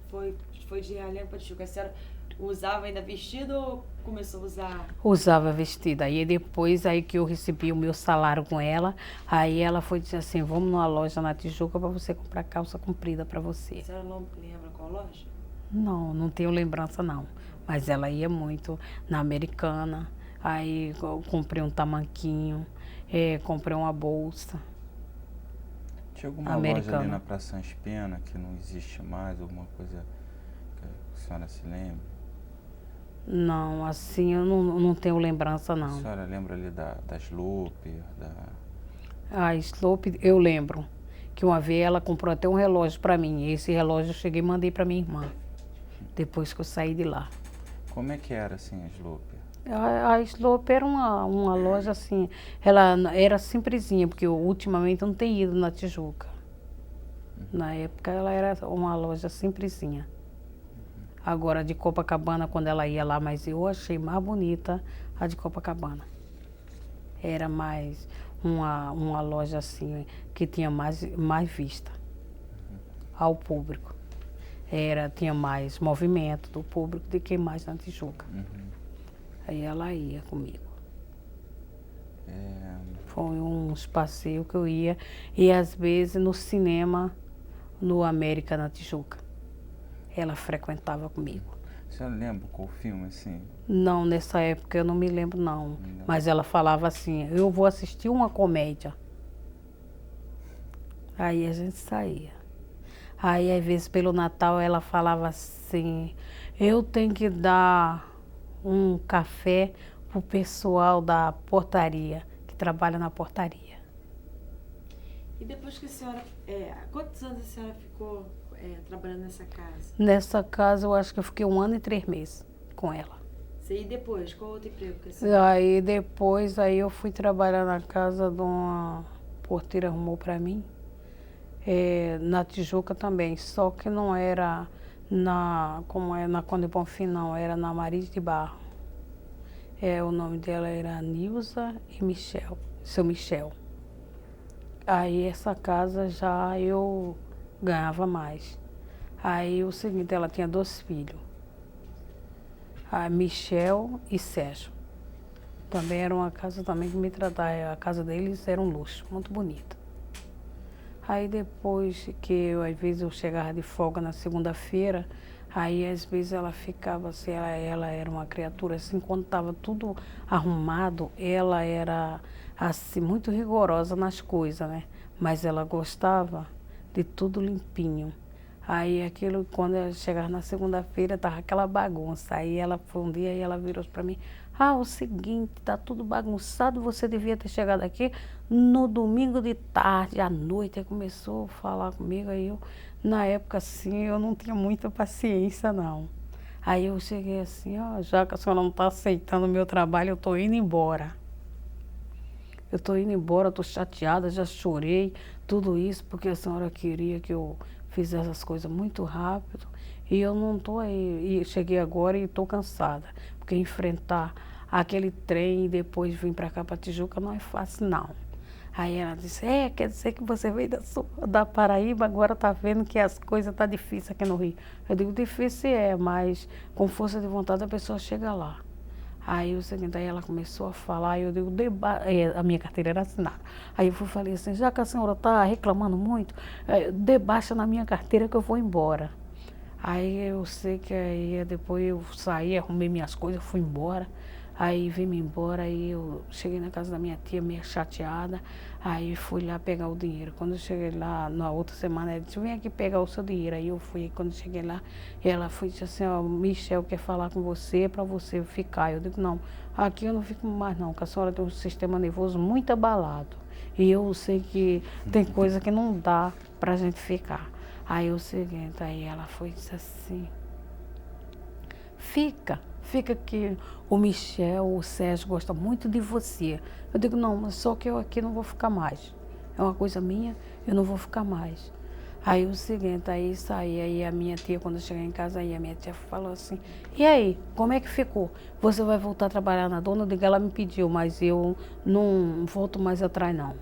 foi de Realengo para Tijuca, a senhora usava ainda vestido ou começou a usar? Usava vestido. Aí depois aí que eu recebi o meu salário com ela, aí ela foi dizer assim, vamos numa loja na Tijuca para você comprar calça comprida para você. A senhora não lembra qual loja? Não tenho lembrança não. Mas ela ia muito na Americana. Aí eu comprei um tamanquinho, comprei uma bolsa. Tinha alguma Americana. loja ali na Praça Sans Pena que não existe mais, alguma coisa que a senhora se lembra? Não, assim eu não tenho lembrança A não. senhora lembra ali da Slope, A Slope, eu lembro que uma vez ela comprou até um relógio para mim. E esse relógio eu cheguei e mandei para minha irmã, depois que eu saí de lá. Como é que era assim a Slope? A Slope era uma loja assim, ela era simplesinha, porque eu, ultimamente eu não tenho ido na Tijuca. Na época ela era uma loja simplesinha. Agora de Copacabana, quando ela ia lá, mas eu achei mais bonita a de Copacabana. Era mais uma loja assim, que tinha mais vista ao público. Tinha mais movimento do público do que mais na Tijuca. Aí ela ia comigo. Foi uns passeios que eu ia. E às vezes no cinema, no América, na Tijuca. Ela frequentava comigo. A senhora lembra qual filme assim? Não, nessa época eu não me lembro não. Mas ela falava assim, eu vou assistir uma comédia. Aí a gente saía. Aí às vezes pelo Natal ela falava assim, eu tenho que dar um café pro pessoal da portaria, que trabalha na portaria. E depois que a senhora... quantos anos a senhora ficou trabalhando nessa casa? Nessa casa eu acho que eu fiquei 1 ano e 3 meses com ela. E depois, qual outro emprego que a senhora... Aí depois eu fui trabalhar na casa de uma porteira, arrumou para mim. Na Tijuca também, só que não era na Conde Bonfim, não, era na Maris de Barro. O nome dela era Nilza e Michel, seu Michel. Aí essa casa já eu ganhava mais. Aí o seguinte, ela tinha 2 filhos, a Michel e Sérgio. Também era uma casa também que me tratava, a casa deles era um luxo, muito bonita. Aí depois que às vezes eu chegava de folga na segunda-feira, aí às vezes ela ficava assim, ela era uma criatura assim, quando estava tudo arrumado, ela era assim, muito rigorosa nas coisas, né? Mas ela gostava de tudo limpinho. Aí aquilo, quando ela chegava na segunda-feira, tava aquela bagunça. Aí ela foi um dia e ela virou para mim, o seguinte, tá tudo bagunçado, você devia ter chegado aqui no domingo de tarde, à noite. Aí começou a falar comigo, aí eu, na época assim, eu não tinha muita paciência não. Aí eu cheguei assim, já que a senhora não está aceitando o meu trabalho, eu estou indo embora. Eu estou indo embora, estou chateada, já chorei, tudo isso, porque a senhora queria que eu fizesse as coisas muito rápido. E eu não estou aí, e cheguei agora e estou cansada. Porque enfrentar aquele trem e depois vir para cá, para Tijuca, não é fácil não. Aí ela disse, quer dizer que você veio da Paraíba, agora está vendo que as coisas estão difíceis aqui no Rio. Eu digo, difícil mas com força de vontade a pessoa chega lá. Aí o seguinte, aí ela começou a falar, eu digo, a minha carteira era assinada. Aí eu falei assim, já que a senhora está reclamando muito, debaixa na minha carteira que eu vou embora. Aí eu sei que aí depois eu saí, arrumei minhas coisas, fui embora. Aí vim-me embora, aí eu cheguei na casa da minha tia meio chateada, aí fui lá pegar o dinheiro. Quando eu cheguei lá, na outra semana, ela disse, vem aqui pegar o seu dinheiro. Aí eu fui, quando eu cheguei lá, ela foi e disse assim, ó, Michel quer falar com você para você ficar. Eu digo, não, aqui eu não fico mais não, porque a senhora tem um sistema nervoso muito abalado. E eu sei que tem coisa que não dá pra gente ficar. Aí o seguinte, aí ela foi e disse assim, fica que o Michel, o Sérgio gosta muito de você. Eu digo, não, mas só que eu aqui não vou ficar mais. É uma coisa minha, eu não vou ficar mais. Aí o seguinte, aí saí, aí a minha tia, quando eu cheguei em casa, aí a minha tia falou assim, e aí, como é que ficou? Você vai voltar a trabalhar na dona? Eu digo, ela me pediu, mas eu não volto mais atrás não.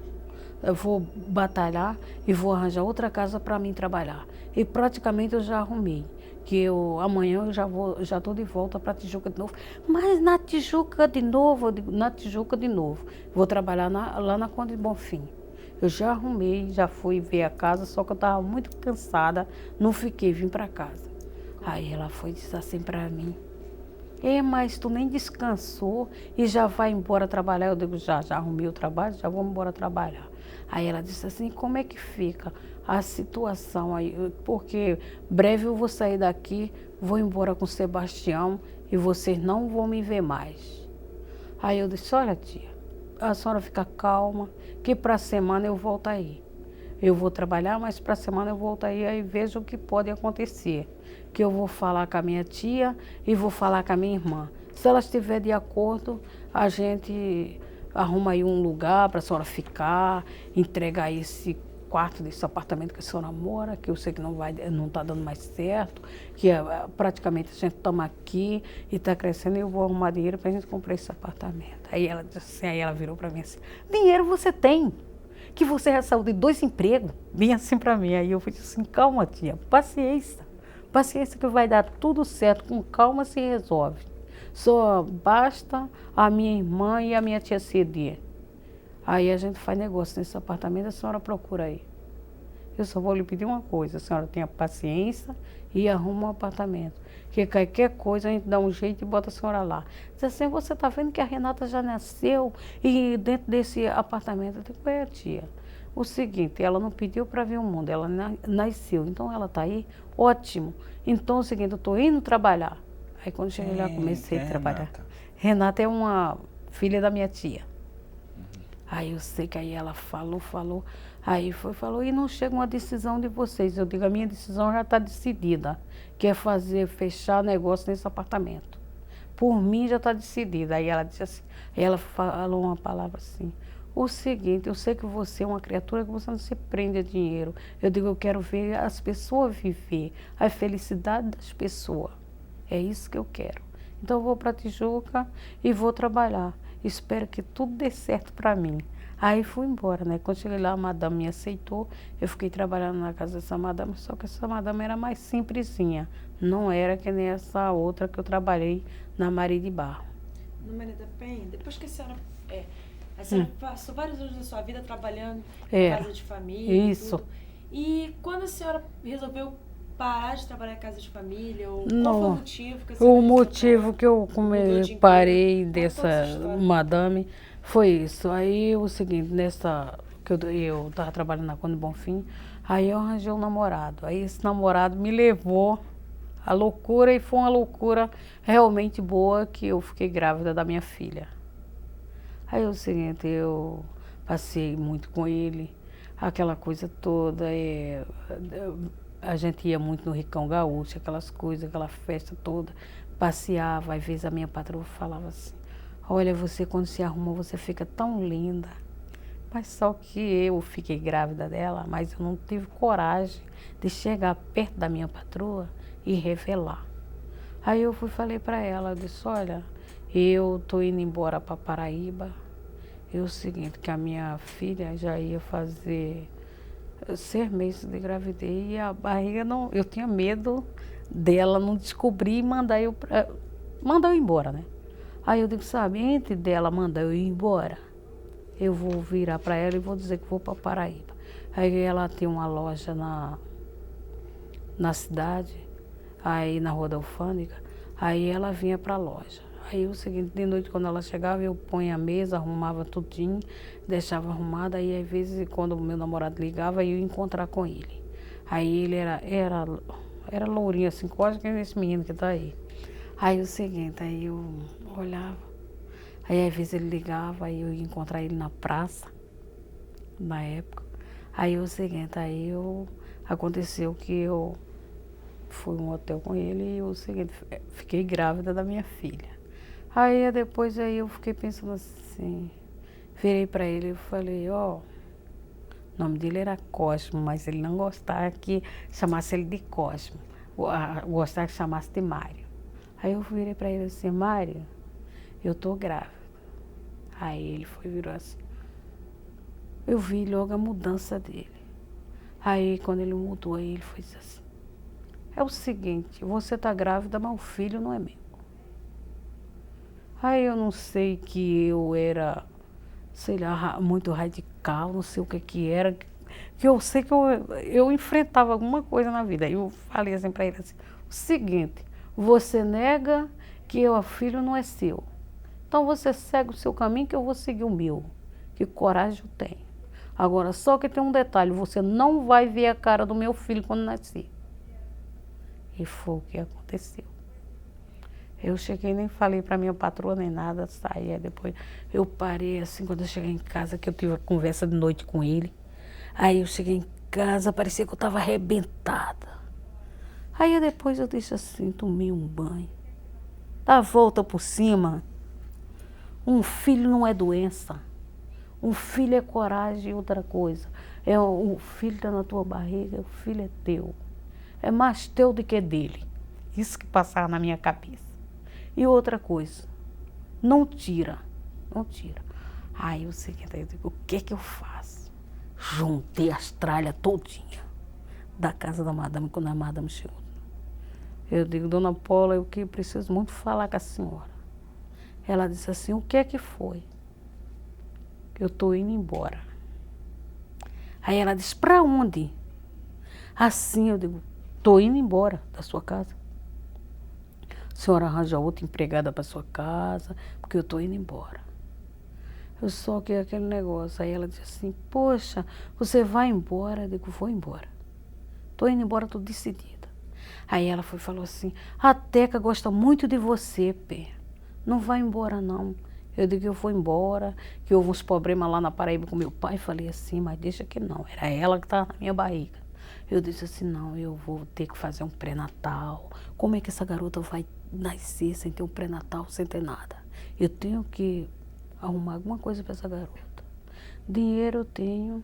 Eu vou batalhar e vou arranjar outra casa para mim trabalhar. E praticamente eu já arrumei. Que amanhã eu já estou de volta para Tijuca de novo. Mas na Tijuca de novo, eu digo, na Tijuca de novo. Vou trabalhar lá na Conde de Bonfim. Eu já arrumei, já fui ver a casa, só que eu estava muito cansada, não fiquei, vim para casa. Aí ela foi e disse assim para mim, mas tu nem descansou e já vai embora trabalhar? Eu digo, já arrumei o trabalho, já vou embora trabalhar. Aí ela disse assim, como é que fica a situação aí? Porque breve eu vou sair daqui, vou embora com o Sebastião e vocês não vão me ver mais. Aí eu disse, olha tia, a senhora fica calma, que para a semana eu volto aí. Eu vou trabalhar, mas para a semana eu volto aí vejo o que pode acontecer. Que eu vou falar com a minha tia e vou falar com a minha irmã. Se elas estiverem de acordo, a gente arruma aí um lugar para a senhora ficar, entregar esse quarto desse apartamento que a senhora mora, que eu sei que não está dando mais certo, que praticamente a gente estamos aqui e está crescendo e eu vou arrumar dinheiro para a gente comprar esse apartamento. Aí ela disse assim, aí ela virou para mim assim, dinheiro você tem, que você já saiu de 2 empregos, bem assim para mim. Aí eu falei assim, calma tia, paciência que vai dar tudo certo, com calma se resolve. Só basta a minha irmã e a minha tia ceder. Aí a gente faz negócio nesse apartamento, a senhora procura aí. Eu só vou lhe pedir uma coisa, a senhora tenha paciência e arruma um apartamento. Que qualquer coisa a gente dá um jeito e bota a senhora lá. Diz assim, você está vendo que a Renata já nasceu e dentro desse apartamento, eu digo, tia, o seguinte, ela não pediu para vir o mundo, ela nasceu, então ela está aí, ótimo. Então é o seguinte, eu estou indo trabalhar. Aí quando cheguei lá, comecei a trabalhar. Renata é uma filha da minha tia. Aí eu sei que aí ela falou, aí falou, e não chega uma decisão de vocês. Eu digo, a minha decisão já está decidida, que é fechar negócio nesse apartamento. Por mim já está decidida. Aí ela disse assim, ela falou uma palavra assim, o seguinte, eu sei que você é uma criatura que você não se prende a dinheiro. Eu digo, eu quero ver as pessoas viver, a felicidade das pessoas. É isso que eu quero. Então eu vou para Tijuca e vou trabalhar. Espero que tudo dê certo para mim. Aí fui embora, né? Quando cheguei lá, a madame me aceitou. Eu fiquei trabalhando na casa dessa madame, só que essa madame era mais simplesinha. Não era que nem essa outra que eu trabalhei na Maria de Barro. No Maria da Penha, depois que a senhora passou vários anos da sua vida trabalhando em casa de família. Isso. Tudo. E quando a senhora resolveu parar de trabalhar em casa de família? Ou não. Qual foi o motivo que a senhora O motivo que eu parei dessa madame foi isso. Aí o seguinte, que eu estava trabalhando na Conde Bonfim, aí eu arranjei um namorado. Aí esse namorado me levou à loucura e foi uma loucura realmente boa que eu fiquei grávida da minha filha. Aí o seguinte, eu passei muito com ele, aquela coisa toda, a gente ia muito no Ricão Gaúcho, aquelas coisas, aquela festa toda, passeava, às vezes a minha patroa falava assim, olha, você quando se arruma, você fica tão linda. Mas só que eu fiquei grávida dela, mas eu não tive coragem de chegar perto da minha patroa e revelar. Aí eu falei para ela, eu disse, olha, eu tô indo embora para Paraíba. É o seguinte, que a minha filha já ia fazer 6 meses de gravidez e a barriga não, eu tinha medo dela não descobrir e mandar eu embora, né? Aí eu digo, sabe, entre dela mandar eu ir embora, eu vou virar para ela e vou dizer que vou para Paraíba. Aí ela tem uma loja na cidade, aí na Rua da Alfândega, aí ela vinha para a loja. Aí o seguinte, de noite quando ela chegava, eu punha a mesa, arrumava tudinho, deixava arrumada, aí às vezes quando o meu namorado ligava, eu ia encontrar com ele. Aí ele era lourinho assim, quase que esse menino que tá aí. Aí o seguinte, aí eu olhava, aí às vezes ele ligava, aí eu ia encontrar ele na praça, na época. Aí o seguinte, aconteceu que eu fui um hotel com ele e o seguinte, fiquei grávida da minha filha. Aí depois aí eu fiquei pensando assim, virei para ele e falei, ó, o nome dele era Cosmo, mas ele não gostava que chamasse ele de Cosmo, gostava que chamasse de Mário. Aí eu virei para ele assim, Mário, eu tô grávida. Aí ele virou assim, eu vi logo a mudança dele. Aí quando ele mudou, aí ele foi dizer assim, é o seguinte, você tá grávida, mas o filho não é meu. Aí eu não sei que eu era, sei lá, muito radical, não sei o que era, que eu sei que eu enfrentava alguma coisa na vida. Aí eu falei assim para ele assim, o seguinte, você nega que o filho não é seu. Então você segue o seu caminho que eu vou seguir o meu. Que coragem eu tenho. Agora, só que tem um detalhe, você não vai ver a cara do meu filho quando nascer. E foi o que aconteceu. Eu cheguei, nem falei para minha patroa nem nada, saí. Aí depois eu parei assim, quando eu cheguei em casa, que eu tive a conversa de noite com ele. Aí eu cheguei em casa, parecia que eu estava arrebentada. Aí depois eu disse assim, tomei um banho. Dá a volta por cima. Um filho não é doença. Um filho é coragem e outra coisa. O filho está na tua barriga, o filho é teu. É mais teu do que dele. Isso que passava na minha cabeça. E outra coisa, não tira. Aí eu digo, o que eu faço? Juntei as tralhas todinha da casa da madame, quando a madame chegou. Eu digo, dona Paula, eu que preciso muito falar com a senhora. Ela disse assim, o que foi? Eu estou indo embora. Aí ela disse, para onde? Assim, eu digo, estou indo embora da sua casa. A senhora arranja outra empregada para sua casa, porque eu estou indo embora. Eu só que aquele negócio. Aí ela disse assim, poxa, você vai embora? Eu digo, vou embora. Estou indo embora, estou decidida. Aí ela falou assim, a Teca gosta muito de você, Pé. Não vai embora, não. Eu digo que eu vou embora, que houve uns problemas lá na Paraíba com meu pai. Falei assim, mas deixa que não. Era ela que estava na minha barriga. Eu disse assim, não, eu vou ter que fazer um pré-natal. Como é que essa garota vai nascer sem ter um pré-natal, sem ter nada? Eu tenho que arrumar alguma coisa para essa garota. Dinheiro eu tenho,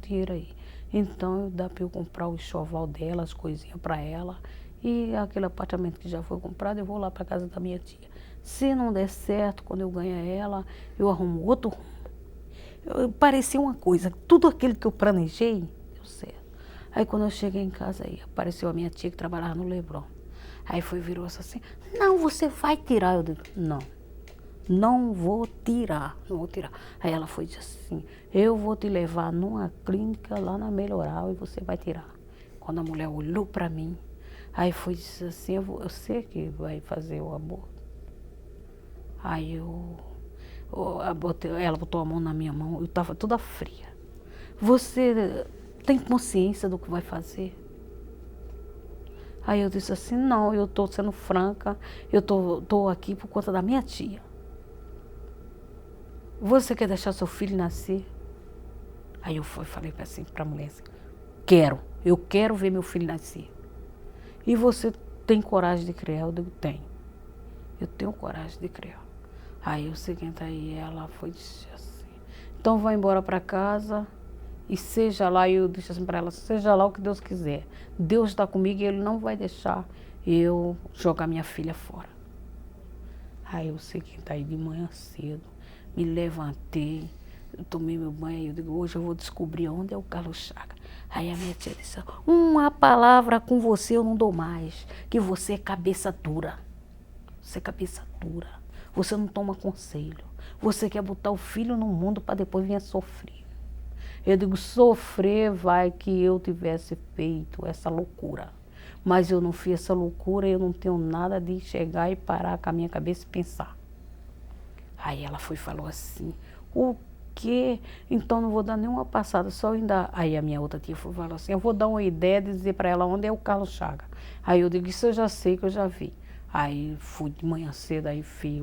dinheiro aí. Então dá para eu comprar o enxoval dela, as coisinhas para ela. E aquele apartamento que já foi comprado, eu vou lá para casa da minha tia. Se não der certo, quando eu ganhar ela, eu arrumo outro rumo. Parecia uma coisa, tudo aquilo que eu planejei, deu certo. Aí quando eu cheguei em casa, aí apareceu a minha tia que trabalhava no Leblon. Aí virou assim, não, você vai tirar. Eu digo, não vou tirar. Aí ela disse assim, eu vou te levar numa clínica lá na Melhoral e você vai tirar. Quando a mulher olhou para mim, aí disse assim, eu sei que vai fazer o aborto. Aí ela botou a mão na minha mão, eu estava toda fria. Você tem consciência do que vai fazer? Aí eu disse assim, não, eu estou sendo franca, eu tô aqui por conta da minha tia. Você quer deixar seu filho nascer? Aí eu falei assim para a mulher assim, eu quero ver meu filho nascer. E você tem coragem de criar? Eu digo, tenho. Eu tenho coragem de criar. Aí o seguinte, aí ela disse assim, então vai embora para casa e seja lá, eu disse assim para ela, seja lá o que Deus quiser. Deus está comigo e Ele não vai deixar eu jogar minha filha fora. Aí o seguinte, aí de manhã cedo, me levantei, eu tomei meu banho, eu digo, hoje eu vou descobrir onde é o Carlos Chagas. Aí a minha tia disse, uma palavra com você eu não dou mais, que você é cabeça dura. Você é cabeça dura. você não toma conselho. Você quer botar o filho no mundo para depois vir a sofrer. Eu digo, sofrer vai que eu tivesse feito essa loucura. Mas eu não fiz essa loucura, eu não tenho nada de chegar e parar com a minha cabeça e pensar. Aí ela foi e falou assim, o quê? Então não vou dar nenhuma passada, só ainda... Aí a minha outra tia falou assim, eu vou dar uma ideia de dizer para ela onde é o Carlos Chagas. Aí eu digo, isso eu já sei que eu já vi. Aí fui de manhã cedo, aí fui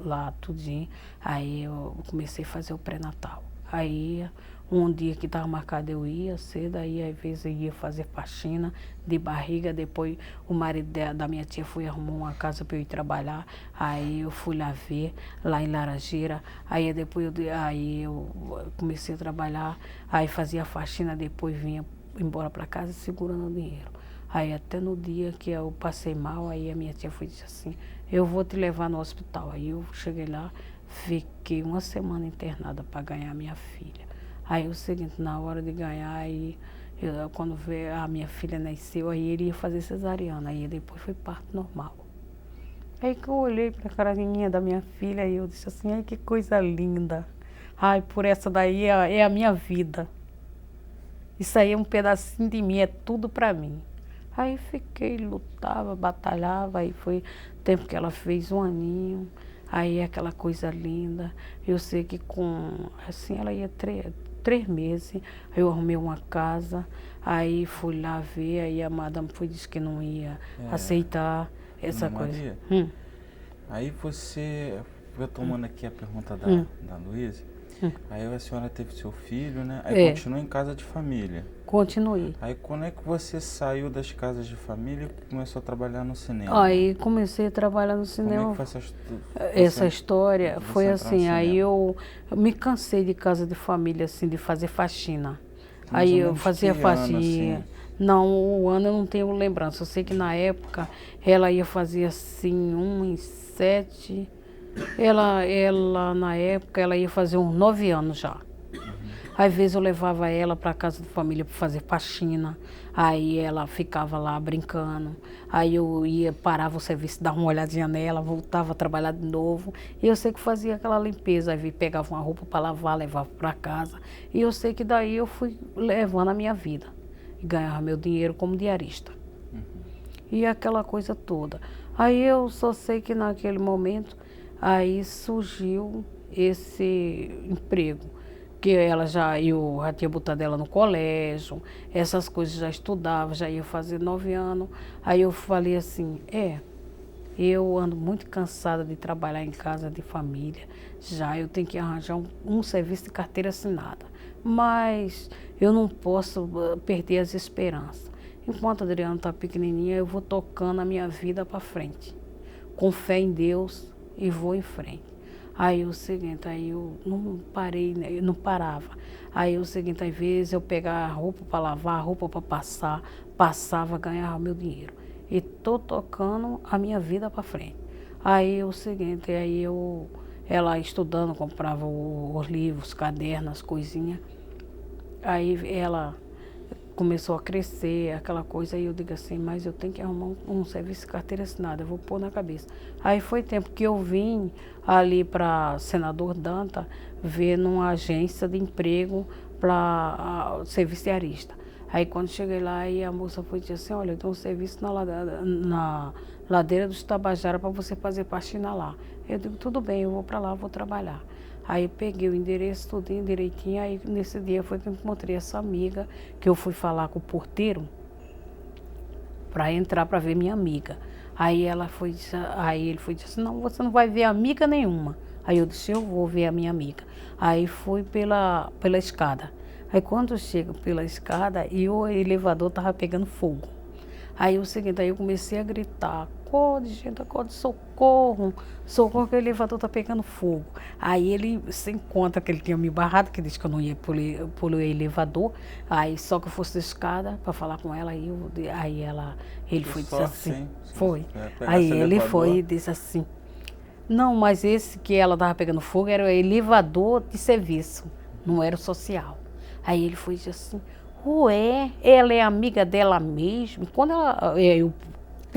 lá tudinho, aí eu comecei a fazer o pré-natal. Aí um dia que estava marcado eu ia cedo, aí às vezes eu ia fazer faxina de barriga, depois o marido da minha tia foi arrumar uma casa para eu ir trabalhar, aí eu fui lá ver, lá em Laranjeira, aí depois eu comecei a trabalhar, aí fazia faxina, depois vinha embora para casa segurando o dinheiro. Aí até no dia que eu passei mal, aí a minha tia foi e disse assim, eu vou te levar no hospital. Aí eu cheguei lá, fiquei uma semana internada para ganhar minha filha. Aí o seguinte, na hora de ganhar, aí quando a minha filha nasceu, aí ele ia fazer cesariana, aí depois foi parto normal. Aí que eu olhei para a carinha da minha filha e eu disse assim, ai que coisa linda. Ai, por essa daí é a minha vida. Isso aí é um pedacinho de mim, é tudo para mim. Aí fiquei, lutava, batalhava, aí foi o tempo que ela fez 1 aninho, aí aquela coisa linda. Eu sei que assim, ela ia 3 meses, aí eu arrumei uma casa, aí fui lá ver, aí a madame disse que não ia aceitar essa coisa. Maria, aí você, retomando aqui a pergunta da Luísa, aí a senhora teve seu filho, né? Aí continuou em casa de família. Continuei. Aí quando é que você saiu das casas de família e começou a trabalhar no cinema? Aí comecei a trabalhar no cinema. Como é que foi essa história? Foi assim, aí eu me cansei de casa de família, assim, de fazer faxina. Aí eu fazia faxina. Assim? Não, o ano eu não tenho lembrança. Eu sei que na época ela ia fazer assim, 1 em 7. Ela na época, ela ia fazer uns 9 anos já. Às vezes eu levava ela para casa de família para fazer faxina, aí ela ficava lá brincando, aí eu parava o serviço, dava uma olhadinha nela, voltava a trabalhar de novo, e eu sei que fazia aquela limpeza, aí pegava uma roupa para lavar, levava para casa, e eu sei que daí eu fui levando a minha vida, e ganhava meu dinheiro como diarista, e aquela coisa toda. Aí eu só sei que naquele momento, aí surgiu esse emprego, que eu já tinha botado ela no colégio, essas coisas já estudava, já ia fazer 9 anos. Aí eu falei assim, eu ando muito cansada de trabalhar em casa de família, já eu tenho que arranjar um serviço de carteira assinada, mas eu não posso perder as esperanças. Enquanto a Adriana está pequenininha, eu vou tocando a minha vida para frente, com fé em Deus, e vou em frente. Aí o seguinte, aí eu não parei, né? Eu não parava. Aí o seguinte, às vezes eu pegava a roupa para lavar, a roupa para passar, passava, ganhava meu dinheiro. E tô tocando a minha vida para frente. Aí o seguinte, ela estudando, comprava os livros, cadernos, as coisinhas. Aí ela começou a crescer, aquela coisa, aí eu digo assim, mas eu tenho que arrumar um serviço de carteira assinada, eu vou pôr na cabeça. Aí foi tempo que eu vim ali para Senador Danta ver numa agência de emprego para serviço diarista. Aí quando cheguei lá, aí a moça foi dizer assim, olha, eu tenho um serviço na ladeira dos Tabajara para você fazer faxina lá. Eu digo, tudo bem, eu vou para lá, vou trabalhar. Aí eu peguei o endereço tudinho direitinho, aí nesse dia foi que eu encontrei essa amiga, que eu fui falar com o porteiro para entrar para ver minha amiga. Aí ele foi dizer assim, não, você não vai ver amiga nenhuma. Aí eu disse, eu vou ver a minha amiga. Aí fui pela escada. Aí quando eu chego pela escada, e o elevador estava pegando fogo. Aí o seguinte, aí eu comecei a gritar, acorde, gente, acorde, socorro, socorro, que o elevador está pegando fogo. Aí ele se encontra que ele tinha me barrado, que disse que eu não ia pelo elevador, aí só que eu fosse da escada para falar com ela, ele foi e disse assim, foi. Aí ele foi e disse assim, não, mas esse que ela estava pegando fogo era o elevador de serviço, não era o social. Aí ele foi e disse assim, ué, ela é amiga dela mesmo? Quando eu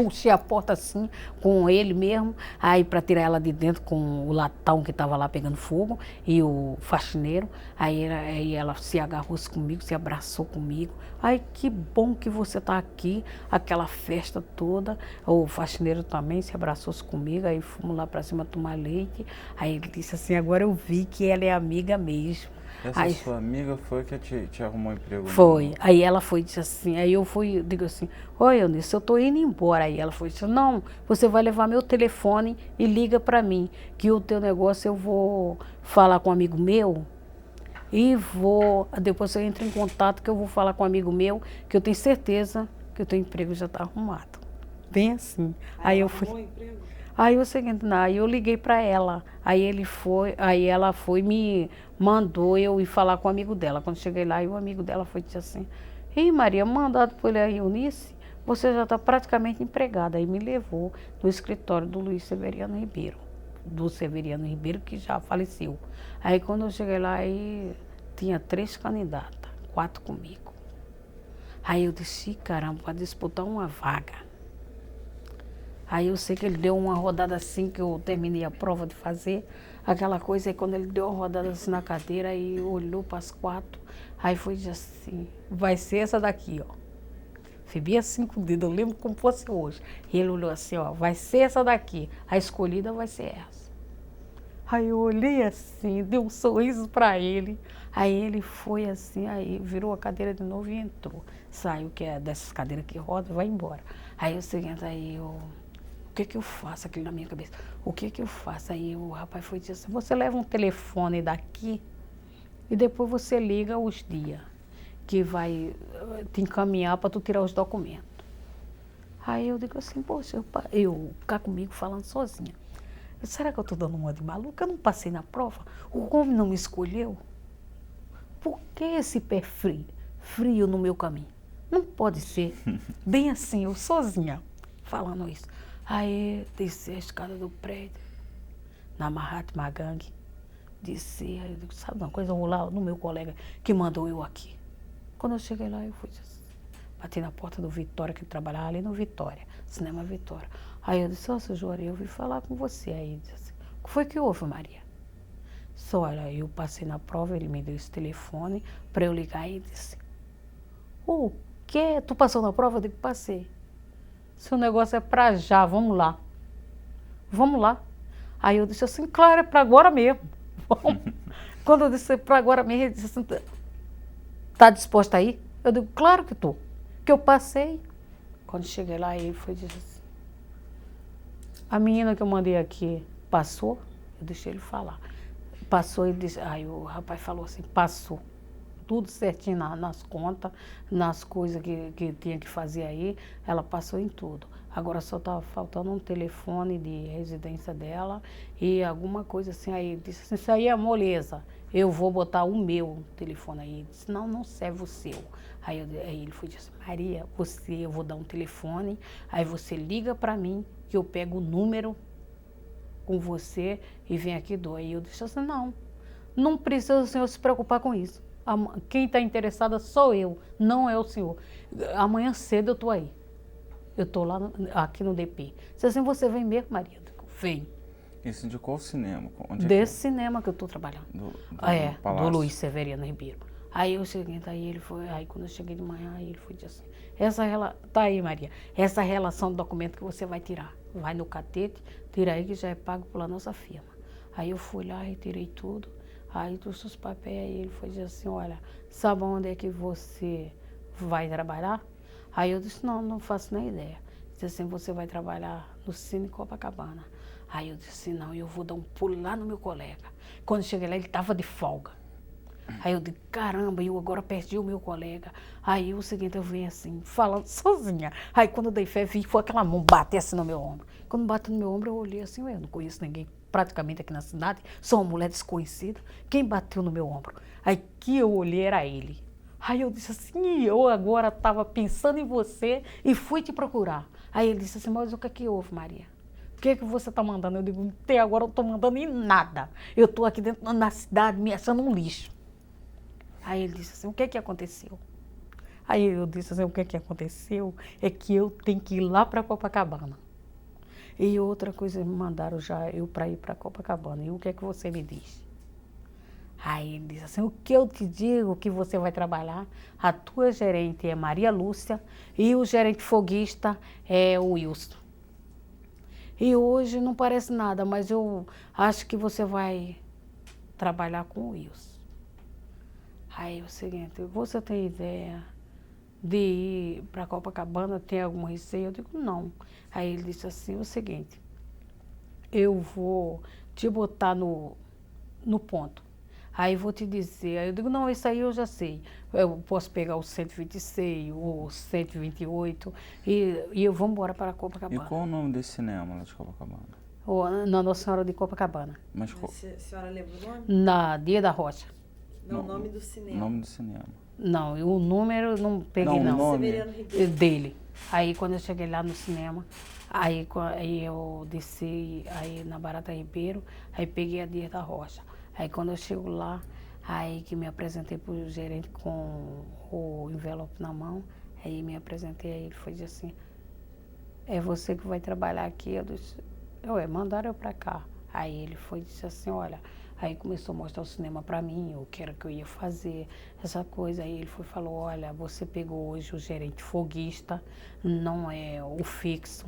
puxei a porta assim, com ele mesmo, aí para tirar ela de dentro com o latão que estava lá pegando fogo e o faxineiro. Aí ela se agarrou comigo, se abraçou comigo. Ai, que bom que você está aqui, aquela festa toda. O faxineiro também se abraçou comigo, aí fomos lá para cima tomar leite. Aí ele disse assim, agora eu vi que ela é amiga mesmo. Essa Aí, sua amiga foi que te arrumou emprego? foi. Aí ela foi e disse assim, aí eu fui, digo assim, oi Eunice, eu tô indo embora. Aí ela foi e disse, não, você vai levar meu telefone e liga para mim, que o teu negócio eu vou falar com um amigo meu e depois eu entro em contato que eu vou falar com um amigo meu, que eu tenho certeza que o teu emprego já tá arrumado. Bem assim. Aí eu fui. Arrumou emprego? Aí o seguinte, aí eu liguei para ela, aí ela foi me mandou eu ir falar com o amigo dela. Quando cheguei lá, o amigo dela foi e disse assim, ei Maria, mandado por Eunice, você já está praticamente empregada. Aí me levou no escritório do Luiz Severiano Ribeiro, que já faleceu. Aí quando eu cheguei lá, aí tinha 3 candidatas, 4 comigo. Aí eu disse, caramba, para disputar uma vaga. Aí eu sei que ele deu uma rodada assim, que eu terminei a prova de fazer, aquela coisa, aí quando ele deu uma rodada assim na cadeira, aí olhou para as 4, aí foi assim, vai ser essa daqui, ó. Fui bem assim com o dedo, eu lembro como fosse hoje. E ele olhou assim, ó, vai ser essa daqui, a escolhida vai ser essa. Aí eu olhei assim, dei um sorriso para ele, aí ele foi assim, aí virou a cadeira de novo e entrou. Saiu, que é dessas cadeiras que roda, vai embora. Aí eu seguinte, aí eu... O que eu faço? Aquilo na minha cabeça. O que eu faço? Aí o rapaz foi dizer assim, você leva um telefone daqui e depois você liga os dias que vai te encaminhar para tu tirar os documentos. Aí eu digo assim, poxa, eu cá comigo falando sozinha. Será que eu estou dando uma de maluca? Eu não passei na prova? O homem não me escolheu? Por que esse pé frio no meu caminho? Não pode ser. Bem assim, eu sozinha falando isso. Aí desci a escada do prédio, na Mahatma Gangue, desci, aí eu digo, sabe uma coisa, eu vou lá no meu colega que mandou eu aqui. Quando eu cheguei lá, eu fui assim, bati na porta do Vitória, que ele trabalhava ali no Vitória, Cinema Vitória. Aí eu disse, seu Juarez, eu vim falar com você. Aí ele disse assim, o que foi que houve, Maria? Só, olha, eu passei na prova, ele me deu esse telefone para eu ligar e ele disse, o quê? Tu passou na prova? Eu digo, passei. Seu negócio é para já, vamos lá. Vamos lá. Aí eu disse assim, claro, é para agora mesmo. Quando eu disse para agora mesmo, ele disse assim, tá disposta a ir? Eu digo, claro que tô. Que eu passei. Quando cheguei lá, ele foi dizer assim, a menina que eu mandei aqui passou? Eu deixei ele falar. Passou, ele disse, aí o rapaz falou assim, passou. Tudo certinho nas contas, nas coisas que tinha que fazer aí, ela passou em tudo. Agora só estava faltando um telefone de residência dela e alguma coisa assim. Aí disse assim, isso aí é moleza, eu vou botar o meu telefone aí. Ele disse, não, não serve o seu. Aí ele foi e disse, Maria, eu vou dar um telefone, aí você liga para mim, que eu pego o número com você e vem aqui e dou. Aí eu disse assim, não precisa o senhor se preocupar com isso. Quem está interessada sou eu, não é o senhor. Amanhã cedo eu estou aí. Eu estou lá aqui no DP. Disse assim, você vem mesmo, Maria? Vem. Isso de qual cinema? Onde Desse cinema que eu estou trabalhando. Do Luiz Severiano Ribeiro. Aí eu cheguei, aí quando eu cheguei de manhã, aí ele foi dizer assim, tá aí, Maria, essa relação do documento que você vai tirar. Vai no catete, tira aí que já é pago pela nossa firma. Aí eu fui lá, retirei tudo. Aí trouxe os papéis, aí ele foi dizer assim, olha, sabe onde é que você vai trabalhar? Aí eu disse, não faço nem ideia. Disse assim, você vai trabalhar no Cine Copacabana. Aí eu disse assim, não, eu vou dar um pulo lá no meu colega. Quando cheguei lá, ele estava de folga. Aí eu disse, caramba, eu agora perdi o meu colega. Aí o seguinte, eu venho assim, falando sozinha. Aí quando eu dei fé, vi, foi aquela mão bater assim no meu ombro. Quando bateu no meu ombro, eu olhei assim, eu não conheço ninguém praticamente aqui na cidade, sou uma mulher desconhecida. Quem bateu no meu ombro? Aí que eu olhei era ele. Aí eu disse assim, eu agora estava pensando em você e fui te procurar. Aí ele disse assim, mas o que é que houve, Maria? O que é que você está mandando? Eu digo, até agora eu não estou mandando em nada. Eu estou aqui dentro na cidade me achando um lixo. Aí ele disse assim, o que é que aconteceu? Aí eu disse assim, o que aconteceu é que eu tenho que ir lá para Copacabana. E outra coisa, me mandaram já eu para ir para Copacabana. E o que é que você me diz? Aí ele disse assim, o que eu te digo que você vai trabalhar, a tua gerente é Maria Lúcia e o gerente foguista é o Wilson. E hoje não parece nada, mas eu acho que você vai trabalhar com o Wilson. Aí é o seguinte, você tem ideia de ir para Copacabana, tem algum receio? Eu digo, não. Aí ele disse assim, o seguinte, eu vou te botar no ponto. Aí vou te dizer, aí eu digo, não, isso aí eu já sei. Eu posso pegar o 126, o 128 e eu vou embora para E Copacabana. qual o nome desse cinema lá de Copacabana? Na Nossa Senhora de Copacabana. Mas A senhora lembra o nome? Na Dia da Rocha. Não, o nome do cinema. nome do cinema. Não, o número não peguei Não, não. o nome. Severiano Ribeiro. Dele. Aí quando eu cheguei lá no cinema, aí eu desci aí na Barata Ribeiro, aí peguei a Dia da Rocha. Aí quando eu chego lá, aí que me apresentei pro gerente com o envelope na mão, aí me apresentei, aí ele foi dizer assim, é você que vai trabalhar aqui? Eu disse, mandaram eu pra cá. Aí ele foi e disse assim, olha, aí começou a mostrar o cinema pra mim, o que era que eu ia fazer, essa coisa. Aí ele foi e falou, olha, você pegou hoje o gerente foguista, não é o fixo.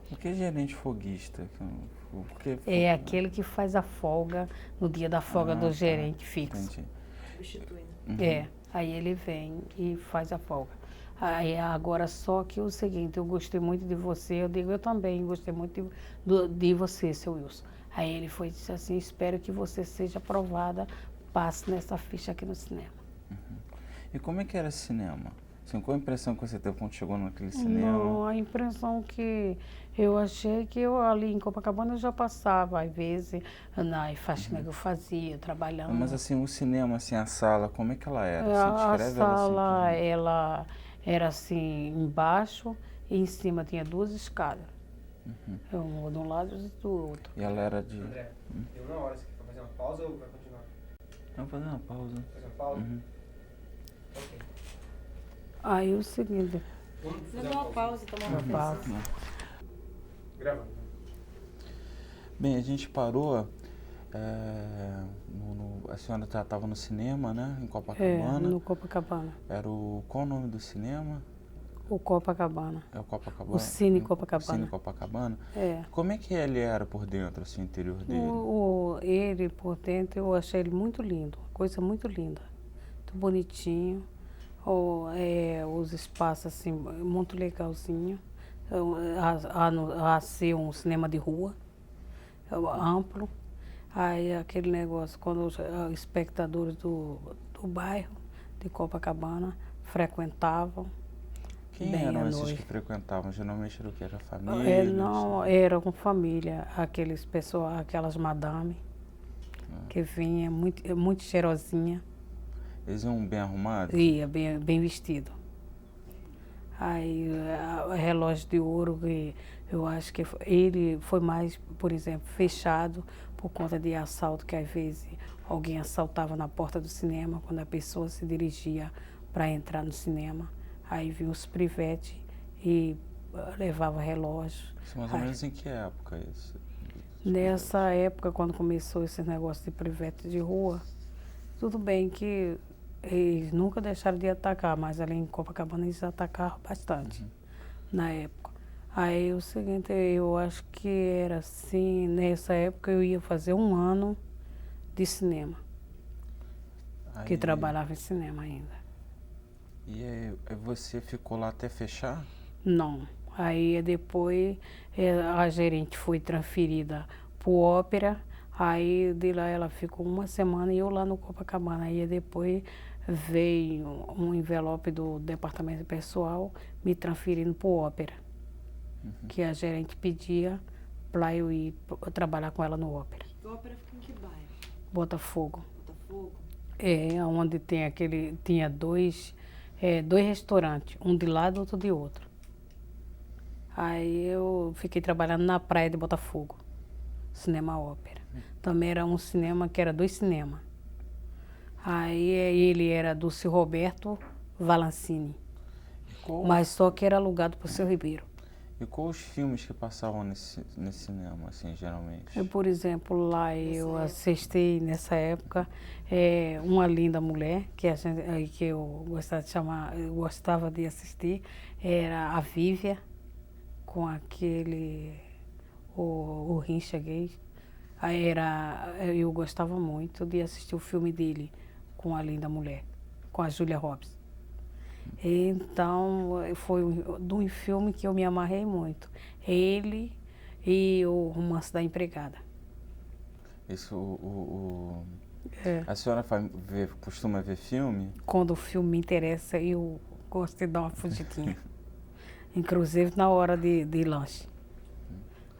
O que é gerente foguista? É aquele que faz a folga no dia da folga do gerente fixo. Entendi. Substituindo. É, aí ele vem e faz a folga. Aí agora só que o seguinte, eu gostei muito de você, eu digo, eu também gostei muito de você, seu Wilson. Aí ele foi e disse assim, espero que você seja aprovada, passe nessa ficha aqui no cinema. E como é que era esse cinema? Assim, qual a impressão que você teve quando chegou naquele cinema? Não, a impressão que eu achei que eu ali em Copacabana eu já passava, às vezes, na faxina que eu fazia, trabalhando. Mas assim, o cinema, assim, a sala, como é que ela era? Assim, A descreve ela assim, sala, pra gente. ela era assim, embaixo e em cima tinha duas escadas. Um de um lado e do outro. E ela era de... André, deu uma hora, você quer fazer uma pausa ou vai continuar? Vamos fazer uma pausa. Fazer uma pausa? Uhum. Ok. Aí o seguinte, Vamos fazer Dá uma pausa, tomar uma uma pausa. pausa. Gravando. Bem, a gente parou... a senhora estava no cinema, né? Em Copacabana. no Copacabana. Era o... Qual o nome do cinema? O Copacabana. É o Copacabana? O Cine Copacabana. Cine Copacabana? É. Como é que ele era por dentro, assim, o interior dele? Ele por dentro, eu achei ele muito lindo, coisa muito linda, muito bonitinho, os espaços assim, muito legalzinho, a ser um cinema de rua, amplo, aí aquele negócio, quando os espectadores do bairro de Copacabana frequentavam, Quem bem eram à esses noite. que frequentavam? Geralmente era o que? Era família? Não, era com família, aqueles pessoal, aquelas madame que vinha muito cheirosinha, Eles iam bem arrumados? ia bem vestido. Aí relógio de ouro, que eu acho que ele foi mais, por exemplo, fechado por conta de assalto, que às vezes alguém assaltava na porta do cinema quando a pessoa se dirigia para entrar no cinema. Aí vinha os privetes e levava relógio. Isso mais ou menos em que época isso? Nessa época, quando começou esse negócio de privete de rua, tudo bem que eles nunca deixaram de atacar, mas ali em Copacabana eles atacaram bastante na época. Aí o seguinte, eu acho que era assim, nessa época eu ia fazer 1 ano de cinema, que trabalhava em cinema ainda. E aí você ficou lá até fechar? Não. Aí depois a gerente foi transferida para o Ópera, aí de lá ela ficou 1 semana e eu lá no Copacabana. Aí depois veio um envelope do departamento pessoal me transferindo para o Ópera, que a gerente pedia para eu ir trabalhar com ela no Ópera. O Ópera fica em que bairro? Botafogo. Botafogo? Onde tinha dois restaurantes, um de lado e outro de outro. Aí eu fiquei trabalhando na praia de Botafogo, Cinema Ópera. Também era um cinema que era 2 cinemas. Aí ele era do seu Roberto Valancini. mas só que era alugado por seu Ribeiro. E quais os filmes que passavam nesse cinema, assim, geralmente? Por exemplo, lá eu época. assisti nessa época Uma Linda Mulher, que eu gostava de chamar, eu gostava de assistir, era a Vívia, com o Rincha Gay. Eu gostava muito de assistir o filme dele com A Linda Mulher, com a Julia Roberts. Então, foi um filme que eu me amarrei muito. Ele e o Romance da Empregada. Isso, É. A senhora costuma ver filme? Quando o filme me interessa, eu gosto de dar uma fugidinha. Inclusive na hora de lanche.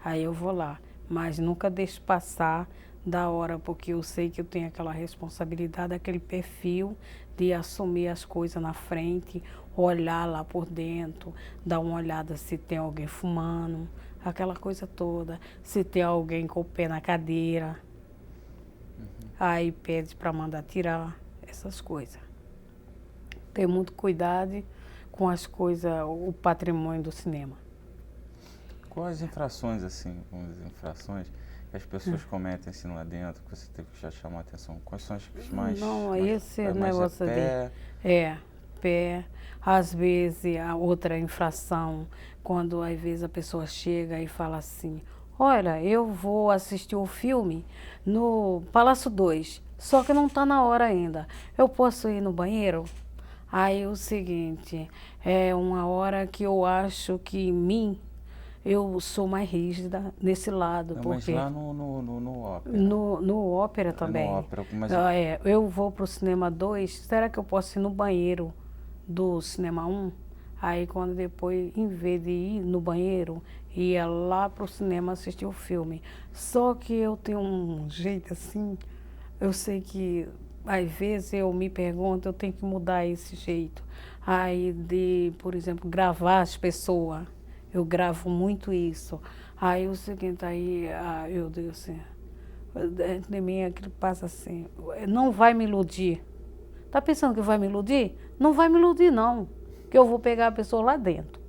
Aí eu vou lá. Mas nunca deixo passar da hora, porque eu sei que eu tenho aquela responsabilidade, aquele perfil de assumir as coisas na frente, olhar lá por dentro, dar uma olhada se tem alguém fumando, aquela coisa toda, se tem alguém com o pé na cadeira. Aí pede para mandar tirar, essas coisas. Ter muito cuidado com as coisas, o patrimônio do cinema. Quais as infrações, assim, infrações que as pessoas cometem assim lá dentro, que você teve que já chamar a atenção? Quais são as mais... Não, esse mais negócio pé. Às vezes, a outra infração, quando às vezes a pessoa chega e fala assim, olha, eu vou assistir o filme no Palácio 2, só que não está na hora ainda. Eu posso ir no banheiro? Aí o seguinte, é uma hora que eu acho que em mim, eu sou mais rígida nesse lado. Não, porque mas lá no ópera. no ópera também. No ópera, mas... Eu vou pro cinema 2, será que eu posso ir no banheiro do cinema 1? Aí quando depois, em vez de ir no banheiro, ia lá pro cinema assistir o filme. Só que eu tenho um jeito assim, eu sei que às vezes eu me pergunto, eu tenho que mudar esse jeito. Aí por exemplo, gravar as pessoas. Eu gravo muito isso. Aí o seguinte, eu digo assim, dentro de mim aquilo passa assim, não vai me iludir. Tá pensando que vai me iludir? Não vai me iludir não, que eu vou pegar a pessoa lá dentro.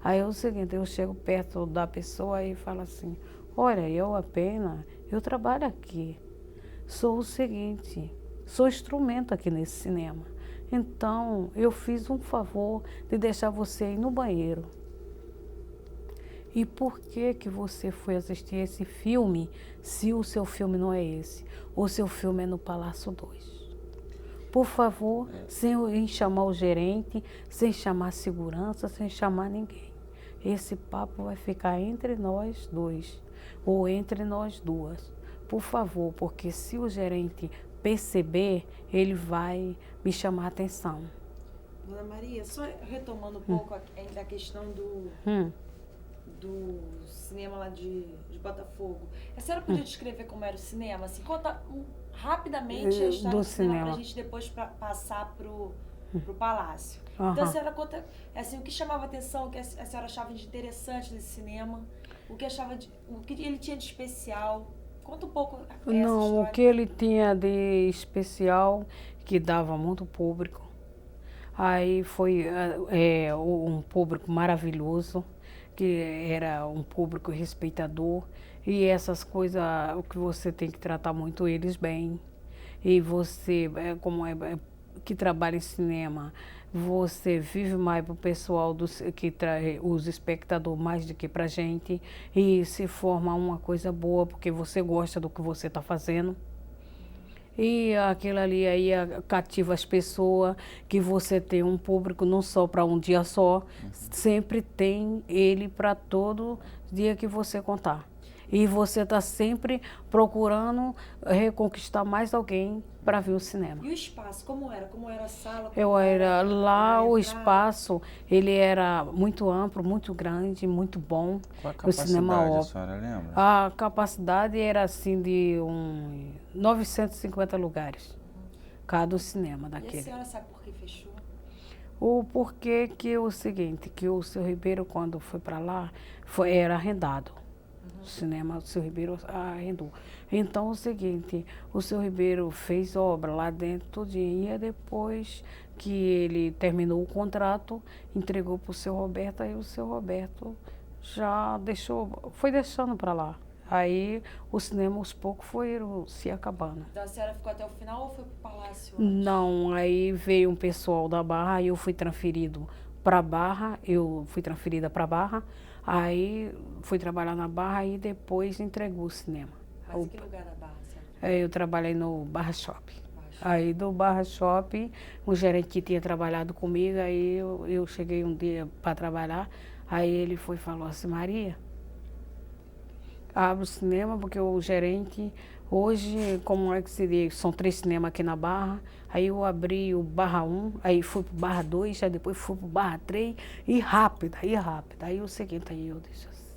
Aí é o seguinte, eu chego perto da pessoa e falo assim, olha, eu trabalho aqui. Sou o seguinte, sou instrumento aqui nesse cinema. Então, eu fiz um favor de deixar você ir no banheiro. E por que você foi assistir esse filme se o seu filme não é esse? O seu filme é no Palácio 2. Por favor, sem chamar o gerente, sem chamar a segurança, sem chamar ninguém. Esse papo vai ficar entre nós dois, ou entre nós duas. Por favor, porque se o gerente perceber, ele vai me chamar a atenção. Dona Maria, só retomando um pouco ainda a questão do cinema lá de Botafogo. A senhora podia descrever como era o cinema? Assim, conta rapidamente a história do cinema para a gente depois passar pro palácio. Então a senhora conta assim, o que chamava a atenção, o que a senhora achava de interessante nesse cinema, o que ele tinha de especial. Conta um pouco essa história. O que ele tinha de especial, que dava muito público. Aí foi um público maravilhoso, que era um público respeitador, e essas coisas, o que você tem que tratar muito eles bem. E você, que trabalha em cinema, você vive mais para o pessoal os espectadores mais do que para a gente, e se forma uma coisa boa porque você gosta do que você está fazendo. E aquilo ali aí cativa as pessoas, que você tem um público não só para um dia só, sempre tem ele para todo dia que você contar. E você está sempre procurando reconquistar mais alguém para ver o cinema. E o espaço, como era? Como era a sala? O espaço, ele era muito amplo, muito grande, muito bom. Qual a capacidade, a senhora lembra? A capacidade era assim de 950 lugares, cada cinema daquele. E a senhora sabe por que fechou? O porquê que é o seguinte, que o seu Ribeiro, quando foi para lá, era arrendado. O cinema, o seu Ribeiro arrendou. Então, é o seguinte, o seu Ribeiro fez obra lá dentro todinha, e depois que ele terminou o contrato, entregou para o seu Roberto, aí o seu Roberto já deixou, foi deixando para lá. Aí o cinema aos poucos foi se acabando. Então a senhora ficou até o final ou foi pro Palácio? Não, aí veio um pessoal da Barra, aí eu fui transferida para Barra, aí fui trabalhar na Barra e depois entregou o cinema. Mas em que lugar da Barra, senhora? Eu trabalhei no Barra Shopping. Aí do Barra Shopping, um gerente que tinha trabalhado comigo, aí eu cheguei um dia para trabalhar, aí ele foi e falou assim, Maria, abre o cinema, porque o gerente, hoje, como é que seria? São 3 cinemas aqui na Barra, aí eu abri o Barra 1, aí fui pro Barra 2, aí depois fui pro Barra 3, e rápido. Aí o seguinte, aí eu disse assim,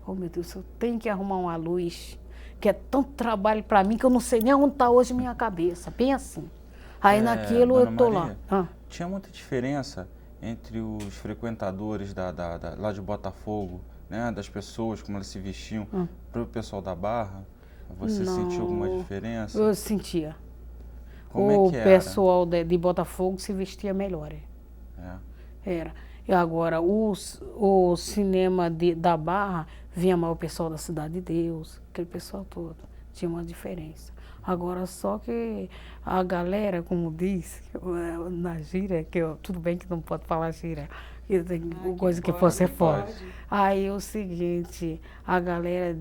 oh meu Deus, eu tenho que arrumar uma luz, que é tanto trabalho para mim que eu não sei nem onde está hoje minha cabeça, bem assim. Aí naquilo eu tô Maria, lá. Tinha muita diferença entre os frequentadores lá de Botafogo, né, das pessoas, como elas se vestiam, para o pessoal da Barra? Você sentiu alguma diferença? Eu sentia. Como é que era? O pessoal de Botafogo se vestia melhor. Era. E agora, o cinema da Barra, vinha mais o pessoal da Cidade de Deus, aquele pessoal todo. Tinha uma diferença. Agora, só que a galera, como diz, na gíria, tudo bem que não pode falar gíria, tem coisa que fosse fora. Aí o seguinte, a galera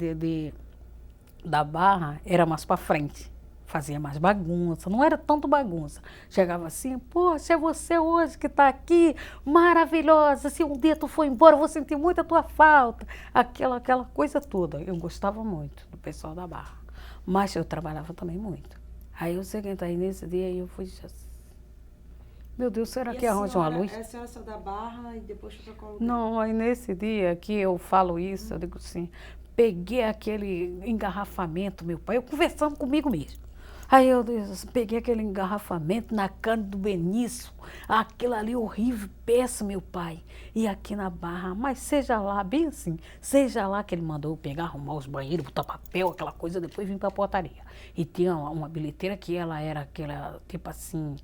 da Barra era mais para frente, fazia mais bagunça, não era tanto bagunça. Chegava assim, poxa, é você hoje que está aqui, maravilhosa, se um dia tu for embora, eu vou sentir muito a tua falta. Aquela coisa toda. Eu gostava muito do pessoal da Barra, mas eu trabalhava também muito. Aí o seguinte, aí nesse dia eu fui assim, meu Deus, será que arranja uma luz? A senhora saiu da Barra e depois foi para qual lugar? Não, aí nesse dia que eu falo isso, eu digo assim, peguei aquele engarrafamento, meu pai, eu conversando comigo mesmo. Aí eu peguei aquele engarrafamento na cana do Benício, aquilo ali horrível, péssimo, meu pai. E aqui na Barra, mas seja lá, bem assim, seja lá que ele mandou eu pegar, arrumar os banheiros, botar papel, aquela coisa, depois vim para a portaria. E tinha uma bilheteira que ela era aquela, tipo assim,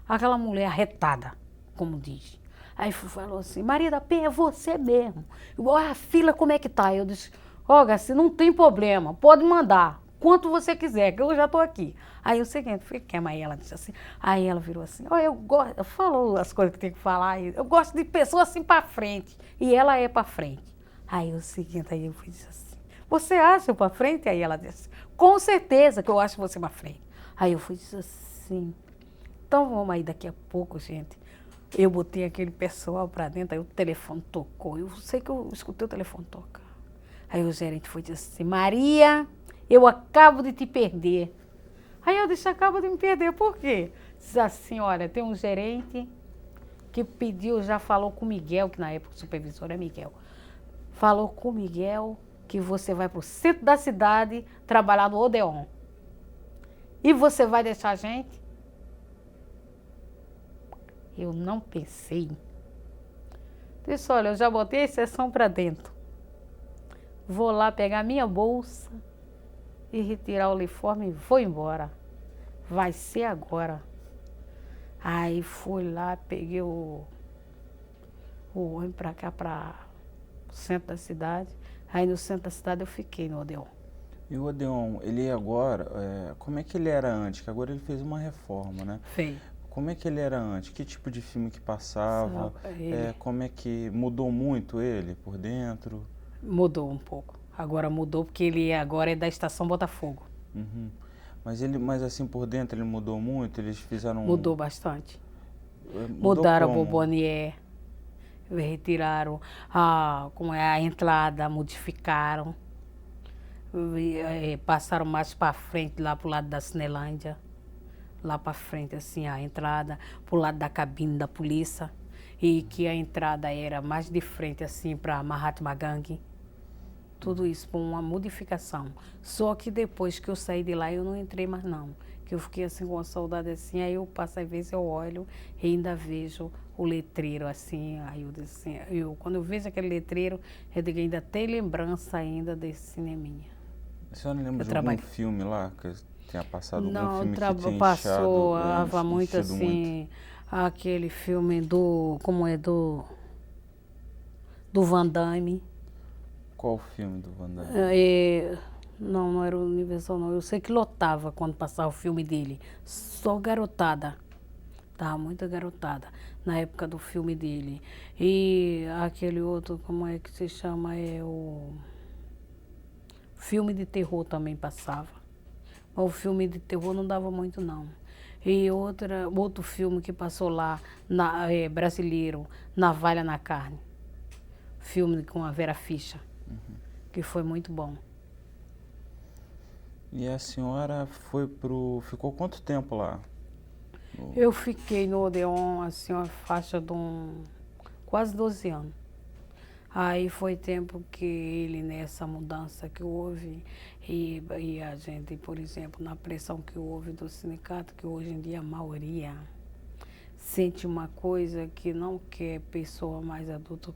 aquela mulher arretada, como diz. Aí falou assim, Maria da Penha, é você mesmo. Olha a fila como é que tá. Eu disse, ó, Garcia, não tem problema, pode mandar. Quanto você quiser, que eu já estou aqui. Aí o seguinte, aí ela disse assim, aí ela virou assim, ó, eu gosto, falou as coisas que tem que falar, eu gosto de pessoas assim para frente, e ela é para frente. Aí o seguinte, aí eu disse assim, você acha para frente? Aí ela disse, com certeza que eu acho você para frente. Aí eu disse assim, então vamos aí daqui a pouco, gente. Eu botei aquele pessoal para dentro, aí o telefone tocou, eu sei que eu escutei o telefone tocar. Aí o gerente foi dizer assim, Maria, eu acabo de te perder. Aí eu disse, acabo de me perder, por quê? Diz assim, olha, tem um gerente que pediu, já falou com o Miguel, que na época o supervisor é Miguel, falou com o Miguel que você vai para o centro da cidade trabalhar no Odeon. E você vai deixar a gente? Eu não pensei. Disse, olha, eu já botei a exceção para dentro. Vou lá pegar minha bolsa e retirar o uniforme e vou embora. Vai ser agora. Aí fui lá, peguei o ônibus para cá, para o centro da cidade. Aí no centro da cidade eu fiquei no Odeon. E o Odeon, ele agora, como é que ele era antes? Que agora ele fez uma reforma, né? Fez. Como é que ele era antes? Que tipo de filme que passava? Como é que mudou muito ele por dentro? Mudou um pouco. Agora mudou porque ele agora é da Estação Botafogo. Uhum. Mas assim por dentro ele mudou muito? Eles fizeram... Mudou bastante. Mudou mudaram como? a Bobonier, retiraram a entrada, modificaram. Passaram mais para frente, lá para o lado da Cinelândia. Lá para frente, assim, a entrada, para o lado da cabine da polícia. E que a entrada era mais de frente, assim, para Mahatma Gandhi. Tudo isso por uma modificação. Só que depois que eu saí de lá, eu não entrei mais não. Que eu fiquei assim com uma saudade assim, aí eu passo, às vezes eu olho e ainda vejo o letreiro assim, aí eu disse assim, quando eu vejo aquele letreiro, eu digo, ainda tem lembrança ainda desse cineminha. A senhora lembra de algum filme lá que tenha passado, algum filme que tenha passava muito assim, aquele filme do Van Damme. Qual filme do Van Damme? Não era o Universal não, eu sei que lotava quando passava o filme dele, só garotada. Tava muita garotada na época do filme dele. E aquele outro, como é que se chama? O filme de terror também passava. Mas o filme de terror não dava muito, não. E outro filme que passou lá, brasileiro, Navalha na Carne. Filme com a Vera Fischer, que foi muito bom. E a senhora ficou quanto tempo lá? Eu fiquei no Odeon, assim, uma faixa de quase 12 anos. Aí foi tempo que ele, nessa mudança que houve, e a gente, por exemplo, na pressão que houve do sindicato, que hoje em dia a maioria sente uma coisa que não quer pessoa mais adulta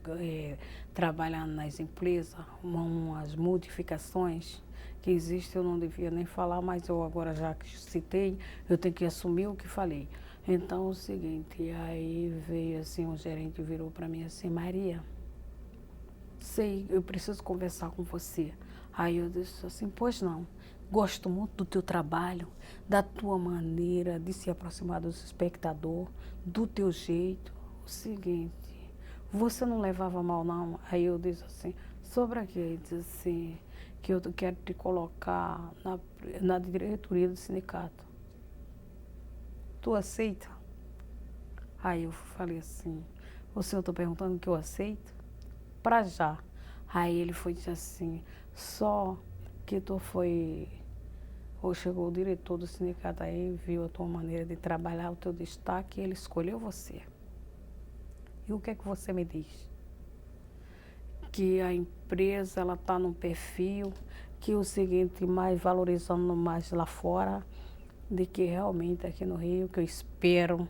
trabalhando nas empresas, umas modificações que existem, eu não devia nem falar, mas eu agora já que citei, eu tenho que assumir o que falei. Então, o seguinte, aí veio assim, o gerente virou para mim assim, Maria, sei, eu preciso conversar com você. Aí eu disse assim, pois não, gosto muito do teu trabalho, da tua maneira de se aproximar dos espectadores, do teu jeito. O seguinte, você não levava mal não? Aí eu disse assim, sobre aqui, ele disse assim, que eu quero te colocar na diretoria do sindicato. Tu aceita? Aí eu falei assim, o senhor está perguntando que eu aceito? Pra já. Aí ele foi dizer assim, só que ou chegou o diretor do sindicato aí, viu a tua maneira de trabalhar, o teu destaque, e ele escolheu você. E o que é que você me diz? Que a empresa, ela está num perfil, que o seguinte, mais valorizando mais lá fora, de que realmente aqui no Rio, que eu espero,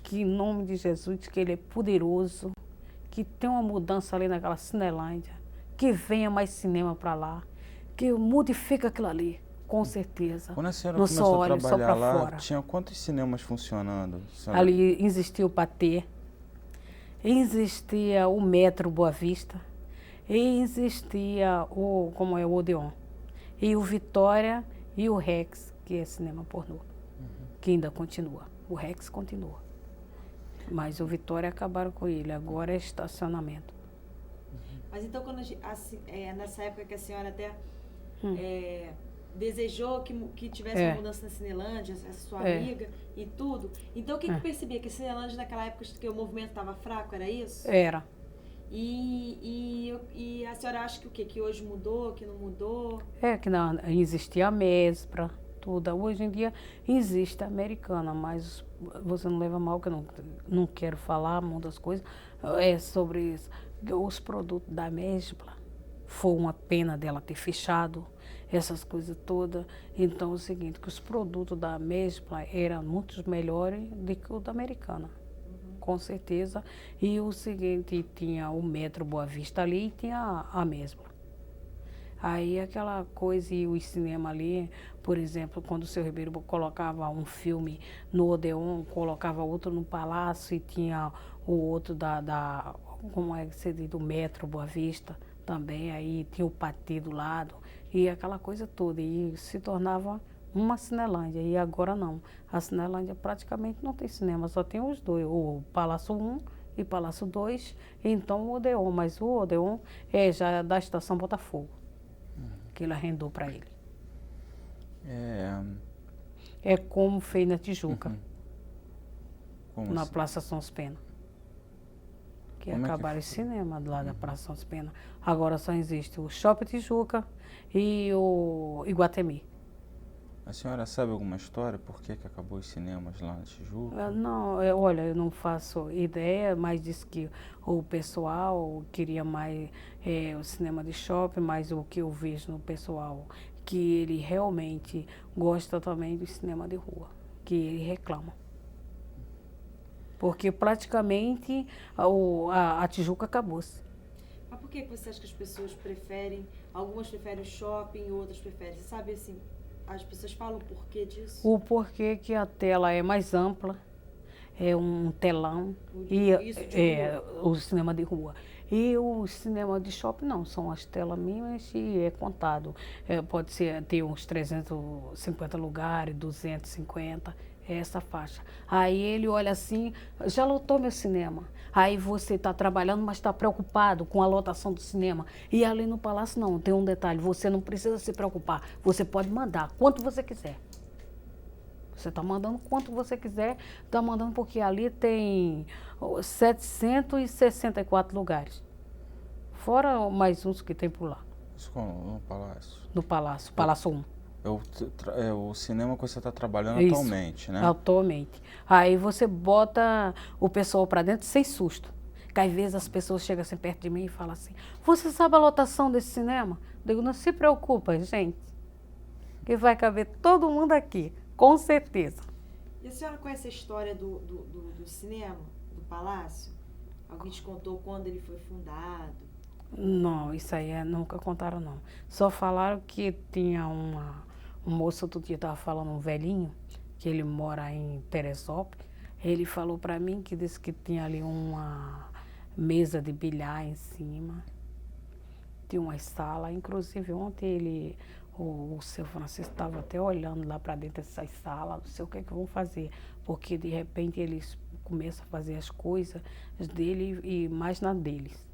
que em nome de Jesus, que ele é poderoso, que tem uma mudança ali naquela Cinelândia, que venha mais cinema para lá, que modifica aquilo ali, com certeza. Quando a senhora não começou só a olha, trabalhar só lá, fora. tinha quantos cinemas funcionando? Ali existia o Patê, existia o Metro Boa Vista, e existia o Odeon, e o Vitória e o Rex, que é cinema pornô, que ainda continua. O Rex continua. Mas o Vitória acabaram com ele, agora é estacionamento. Mas então, nessa época que a senhora até desejou que tivesse uma mudança na Cinelândia, essa sua amiga e tudo, então o que percebia? Que a Cinelândia naquela época que o movimento estava fraco, era isso? Era. E a senhora acha que o quê? Que hoje mudou, que não mudou? Que não, existia a Mespra, tudo. Hoje em dia existe a Americana, mas você não leva mal, que eu não quero falar muitas coisas sobre isso. Os produtos da Mespra, foi uma pena dela ter fechado, essas coisas todas. Então é o seguinte, que os produtos da Mespra eram muito melhores do que o da Americana. Com certeza. E o seguinte, tinha o Metro Boa Vista ali e tinha a mesma. Aí aquela coisa, e o cinema ali, por exemplo, quando o seu Ribeiro colocava um filme no Odeon, colocava outro no Palácio e tinha o outro como é que se diz, do Metro Boa Vista também, aí tinha o Patê do lado, e aquela coisa toda, e se tornava uma Cinelândia, e agora não. A Cinelândia praticamente não tem cinema, só tem os dois, o Palácio 1 e Palácio 2, e então o Odeon, mas o Odeon já da Estação Botafogo, que ele arrendou para ele. É como fez na Tijuca, na assim? Praça São Pena. Que acabaram os cinemas lá da Praça São Pena. Agora só existe o Shopping Tijuca e o Iguatemi. A senhora sabe alguma história por que acabou os cinemas lá na Tijuca? Não, olha, eu não faço ideia, mas diz que o pessoal queria mais o cinema de shopping, mas o que eu vejo no pessoal, que ele realmente gosta também do cinema de rua, que ele reclama. porque praticamente a Tijuca acabou-se. Mas por que você acha que as pessoas preferem, algumas preferem o shopping, outras preferem, você sabe assim, as pessoas falam o porquê disso? O porquê que a tela é mais ampla, é um telão, Isso de rua. o cinema de rua. E o cinema de shopping não, são as telas mínimas e é contado. Pode ser, ter uns 350 lugares, 250, é essa faixa. Aí ele olha assim, já lotou meu cinema. Aí você está trabalhando, mas está preocupado com a lotação do cinema. E ali no Palácio não, tem um detalhe, você não precisa se preocupar, você pode mandar quanto você quiser. Você está mandando quanto você quiser, está mandando porque ali tem 764 lugares. Fora mais uns que tem por lá. Isso no Palácio. No Palácio, Palácio 1. É o cinema que você está trabalhando Isso, atualmente, né? Atualmente. Aí você bota o pessoal para dentro sem susto. Que às vezes as pessoas chegam assim perto de mim e falam assim, você sabe a lotação desse cinema? Eu digo, não se preocupa, gente, que vai caber todo mundo aqui. Com certeza. E a senhora conhece a história do cinema, do Palácio? Alguém te contou quando ele foi fundado? Não, isso aí nunca contaram, não. Só falaram que tinha um moço, outro dia estava falando, um velhinho, que ele mora em Teresópolis. Ele falou para mim que disse que tinha ali uma mesa de bilhar em cima. Tinha uma sala, inclusive ontem o seu Francisco estava até olhando lá para dentro dessas salas, não sei o que vão fazer, porque de repente eles começam a fazer as coisas dele e mais na deles.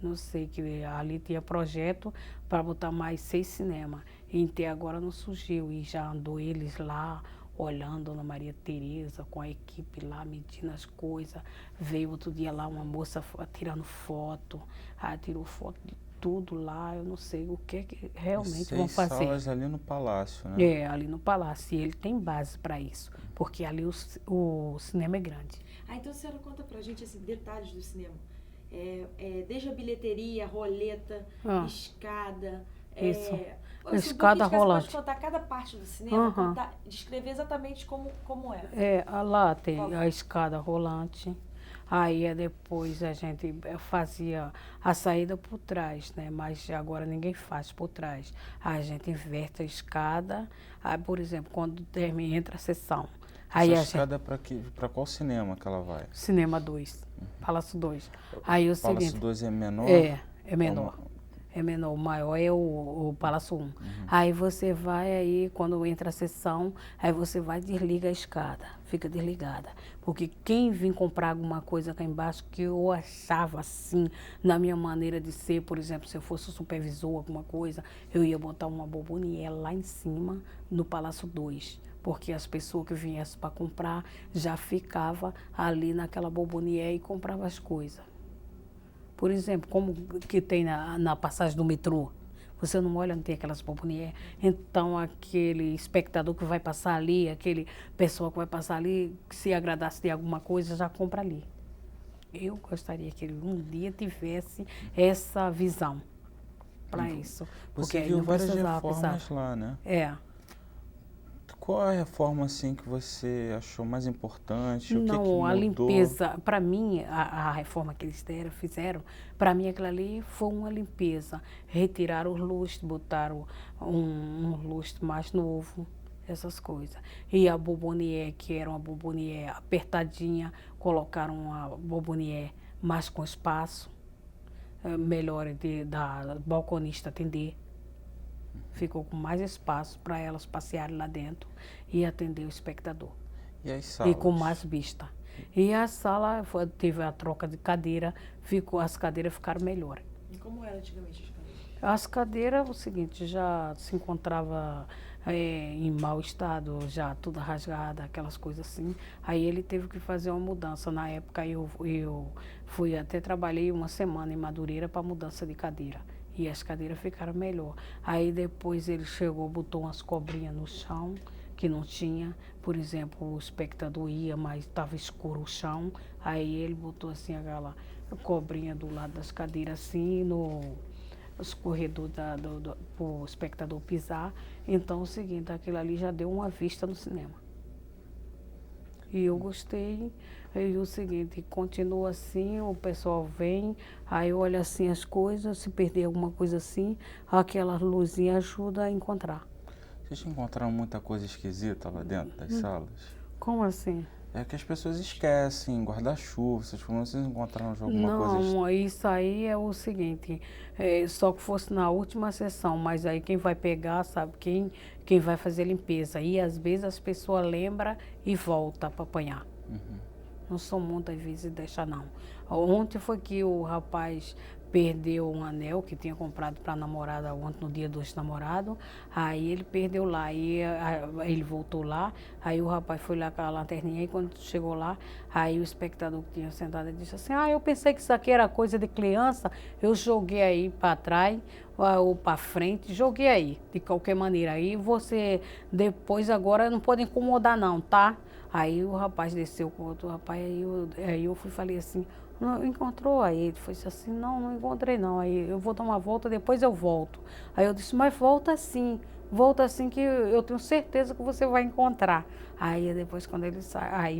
Não sei, que ali tinha projeto para botar mais 6 cinemas, e até agora não surgiu, e já andou eles lá olhando, Dona Maria Tereza com a equipe lá medindo as coisas. Veio outro dia lá uma moça tirando foto, tirou foto de tudo lá, eu não sei o que realmente vão fazer. 6 salas ali no Palácio, né? É, ali no Palácio, e ele tem base para isso, porque ali o cinema é grande. Então a senhora conta pra gente assim, detalhes do cinema. Desde a bilheteria, roleta, escada. Isso. Escada rolante. Você pode contar cada parte do cinema, descrever exatamente como é. Lá tem a escada rolante. Aí depois a gente fazia a saída por trás, né? Mas agora ninguém faz por trás. A gente inverte a escada, por exemplo, quando entra a sessão. Aí essa escada para qual cinema que ela vai? Cinema 2, Palácio 2. Aí o Palácio seguinte, 2 é menor? É menor. É menor, o maior é o Palácio 1. Aí você vai aí, quando entra a sessão, aí você vai e desliga a escada, fica desligada. Porque quem vir comprar alguma coisa cá embaixo, que eu achava assim, na minha maneira de ser, por exemplo, se eu fosse o supervisor, alguma coisa, eu ia botar uma bombonier lá em cima, no Palácio 2. Porque as pessoas que viessem para comprar já ficavam ali naquela bombonier e compravam as coisas. Por exemplo, como que tem na passagem do metrô, você não olha, não tem aquelas bombonier. Então, aquele espectador que vai passar ali, aquele pessoal que vai passar ali, se agradasse de alguma coisa, já compra ali. Eu gostaria que ele um dia tivesse essa visão para isso. Você viu várias reformas lá, né? Qual a reforma assim que você achou mais importante? O que mudou? A limpeza, para mim, a reforma que eles fizeram, para mim aquilo ali foi uma limpeza. Retiraram os lustres, botaram um lustre mais novo, essas coisas. E a bombonier, que era uma bombonier apertadinha, colocaram uma bombonier mais com espaço, melhor da balconista atender. Ficou com mais espaço para elas passearem lá dentro e atender o espectador. E as salas? E com mais vista. E a sala teve a troca de cadeira, as cadeiras ficaram melhores. E como era antigamente as cadeiras? As cadeiras, o seguinte, já se encontrava em mau estado, já tudo rasgada, aquelas coisas assim. Aí ele teve que fazer uma mudança. Na época eu fui, até trabalhei uma semana em Madureira para mudança de cadeira. E as cadeiras ficaram melhor. Aí depois ele chegou, botou umas cobrinhas no chão, que não tinha. Por exemplo, o espectador ia, mas estava escuro o chão. Aí ele botou assim aquela cobrinha do lado das cadeiras, assim, nos corredores para o espectador pisar. Então, é o seguinte, aquilo ali já deu uma vista no cinema. E eu gostei. E o seguinte, continua assim, o pessoal vem, aí olha assim as coisas, se perder alguma coisa assim, aquela luzinha ajuda a encontrar. Vocês encontraram muita coisa esquisita lá dentro das salas? Como assim? É que as pessoas esquecem, guarda-chuva, vocês encontraram alguma coisa Não, isso aí é o seguinte, só que fosse na última sessão, mas aí quem vai pegar, sabe, quem vai fazer limpeza. E às vezes as pessoas lembram e voltam para apanhar. Não são muitas vezes deixa não. Ontem foi que o rapaz perdeu um anel que tinha comprado para a namorada ontem no dia dos namorados. Aí ele perdeu lá, aí ele voltou lá, aí o rapaz foi lá com a lanterninha e quando chegou lá, aí o espectador que tinha sentado disse assim, eu pensei que isso aqui era coisa de criança, eu joguei aí para trás ou para frente, joguei aí, de qualquer maneira. Aí você depois agora não pode incomodar não, tá? Aí o rapaz desceu com outro rapaz, aí eu fui falei assim, não encontrou? Aí ele foi assim, não encontrei não, aí eu vou dar uma volta, depois eu volto. Aí eu disse, mas volta sim que eu tenho certeza que você vai encontrar. Aí depois quando ele sai,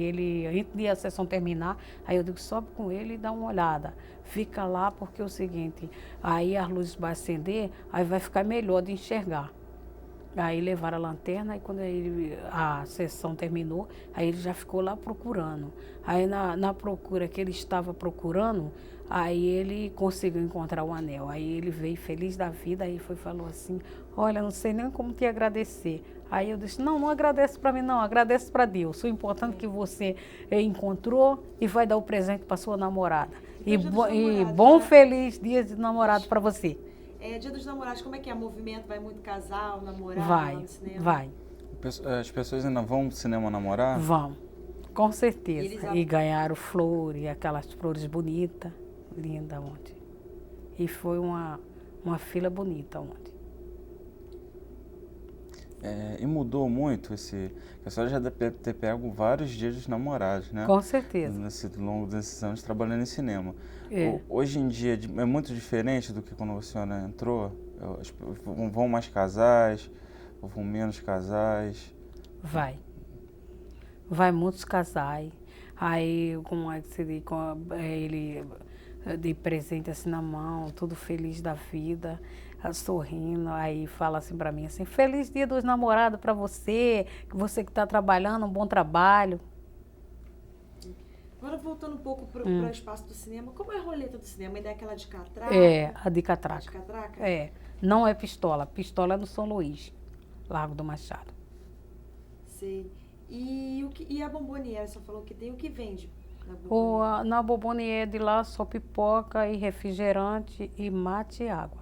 antes de a sessão terminar, aí eu digo, sobe com ele e dá uma olhada. Fica lá porque é o seguinte, aí as luzes vão acender, aí vai ficar melhor de enxergar. Aí levaram a lanterna e quando a sessão terminou, aí ele já ficou lá procurando. Aí na procura que ele estava procurando, aí ele conseguiu encontrar o anel. Aí ele veio feliz da vida, aí falou assim, olha, não sei nem como te agradecer. Aí eu disse, não agradece para mim não, agradece para Deus. O importante é que você encontrou e vai dar o presente para sua namorada. E bom, feliz dia de namorado para você. Dia dos Namorados, como é que é? Movimento? Vai muito casal, namorado vai, no cinema? Vai. As pessoas ainda vão pro cinema namorar? Vão, com certeza. E ganharam flores, aquelas flores bonitas, lindas ontem. E foi uma fila bonita ontem. E mudou muito a senhora já deve ter pego vários dias dos namorados, né? Com certeza. Nesse longo desses anos trabalhando em cinema. Hoje em dia é muito diferente do que quando a senhora entrou? Vão mais casais? Vão menos casais? Vai muitos casais. Aí, como é que se diz, ele de presente assim na mão, tudo feliz da vida, sorrindo, aí fala assim pra mim assim, feliz dia dos namorados pra você que está trabalhando, um bom trabalho. Agora voltando um pouco para o espaço do cinema, como é a roleta do cinema? Ainda é aquela de catraca? A de catraca. De catraca? Não é pistola, pistola é no São Luís, Largo do Machado. Sei. E a Bomboniere, você falou que tem o que vende? Na Bomboniere de lá só pipoca e refrigerante e mate e água.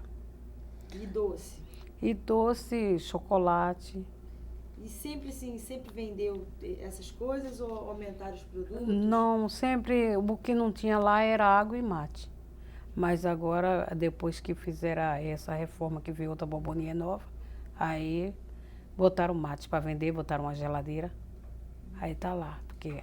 E doce? E doce, chocolate. E sempre vendeu essas coisas ou aumentaram os produtos? Não, sempre o que não tinha lá era água e mate. Mas agora, depois que fizeram essa reforma que veio outra Bomboniere nova, aí botaram mate para vender, botaram uma geladeira. Aí tá lá, porque...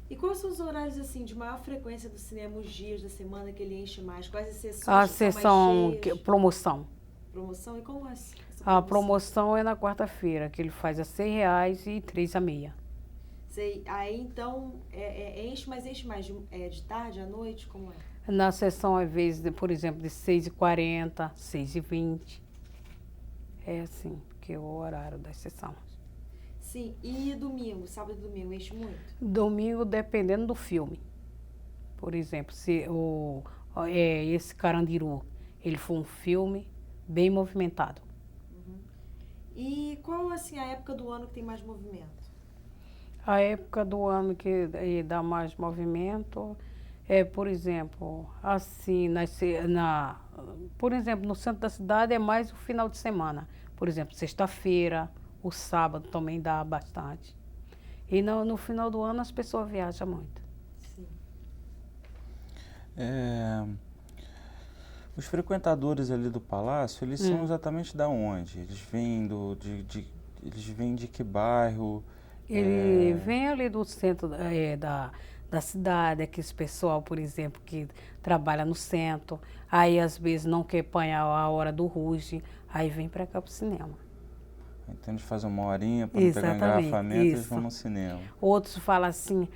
E quais são os horários, assim, de maior frequência do cinema, os dias da semana que ele enche mais? Quais as sessões A sessão, promoção. Promoção? E como é essa promoção? A promoção é na quarta-feira, que ele faz a R$6 e 3,6. Sei. Aí, então, enche mais de tarde, à noite? Como é? Na sessão, às vezes, por exemplo, de 6h40, 6h20. É assim, que é o horário da sessão. Sim, e domingo, sábado e domingo, enche muito? Domingo, dependendo do filme. Por exemplo, se esse Carandiru, ele foi um filme bem movimentado. E qual, assim, a época do ano que tem mais movimento? A época do ano que dá mais movimento por exemplo, assim, por exemplo, no centro da cidade é mais o final de semana. Por exemplo, sexta-feira, o sábado também dá bastante. E no final do ano as pessoas viajam muito. Sim. Os frequentadores ali do palácio, eles são exatamente da onde? Eles vêm eles vêm de que bairro? Ele vem ali do centro da cidade, aqueles pessoal, por exemplo, que trabalha no centro, aí às vezes não quer apanhar a hora do ruge, aí vem para cá pro cinema. Então eles fazem 1 horinha para não pegar engarrafamento e eles vão no cinema. Outros falam assim,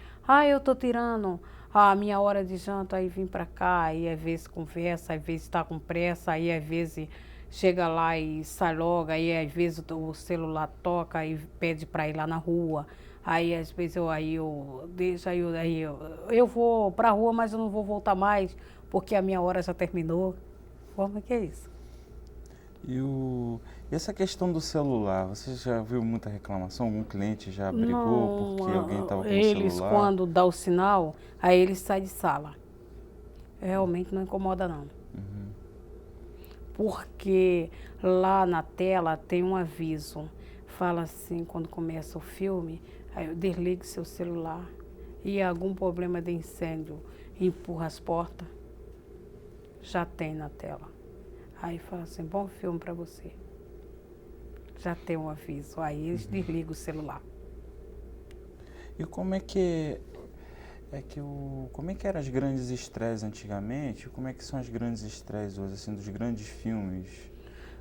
eu tô tirando a minha hora de janta, aí vim para cá, aí às vezes conversa, às vezes está com pressa, aí às vezes chega lá e sai logo, aí às vezes o celular toca e pede para ir lá na rua. Aí às vezes eu vou para a rua, mas eu não vou voltar mais, porque a minha hora já terminou. Como que é isso? E essa questão do celular, você já viu muita reclamação? Algum cliente já brigou porque alguém estava com o celular? Eles, quando dá o sinal, aí eles saem de sala. Realmente não incomoda, não. Uhum. Porque lá na tela tem um aviso. Fala assim, quando começa o filme, aí desligue seu celular. E algum problema de incêndio, empurra as portas, já tem na tela. Aí fala assim, bom filme para você. Já tem um aviso. Aí eles desligam o celular. E como é que eram as grandes estreias antigamente? Como é que são as grandes estreias hoje, assim, dos grandes filmes?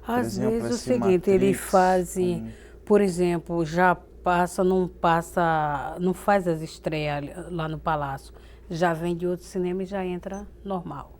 Às vezes é o seguinte, eles fazem, por exemplo, não faz as estreias lá no Palácio. Já vem de outro cinema e já entra normal.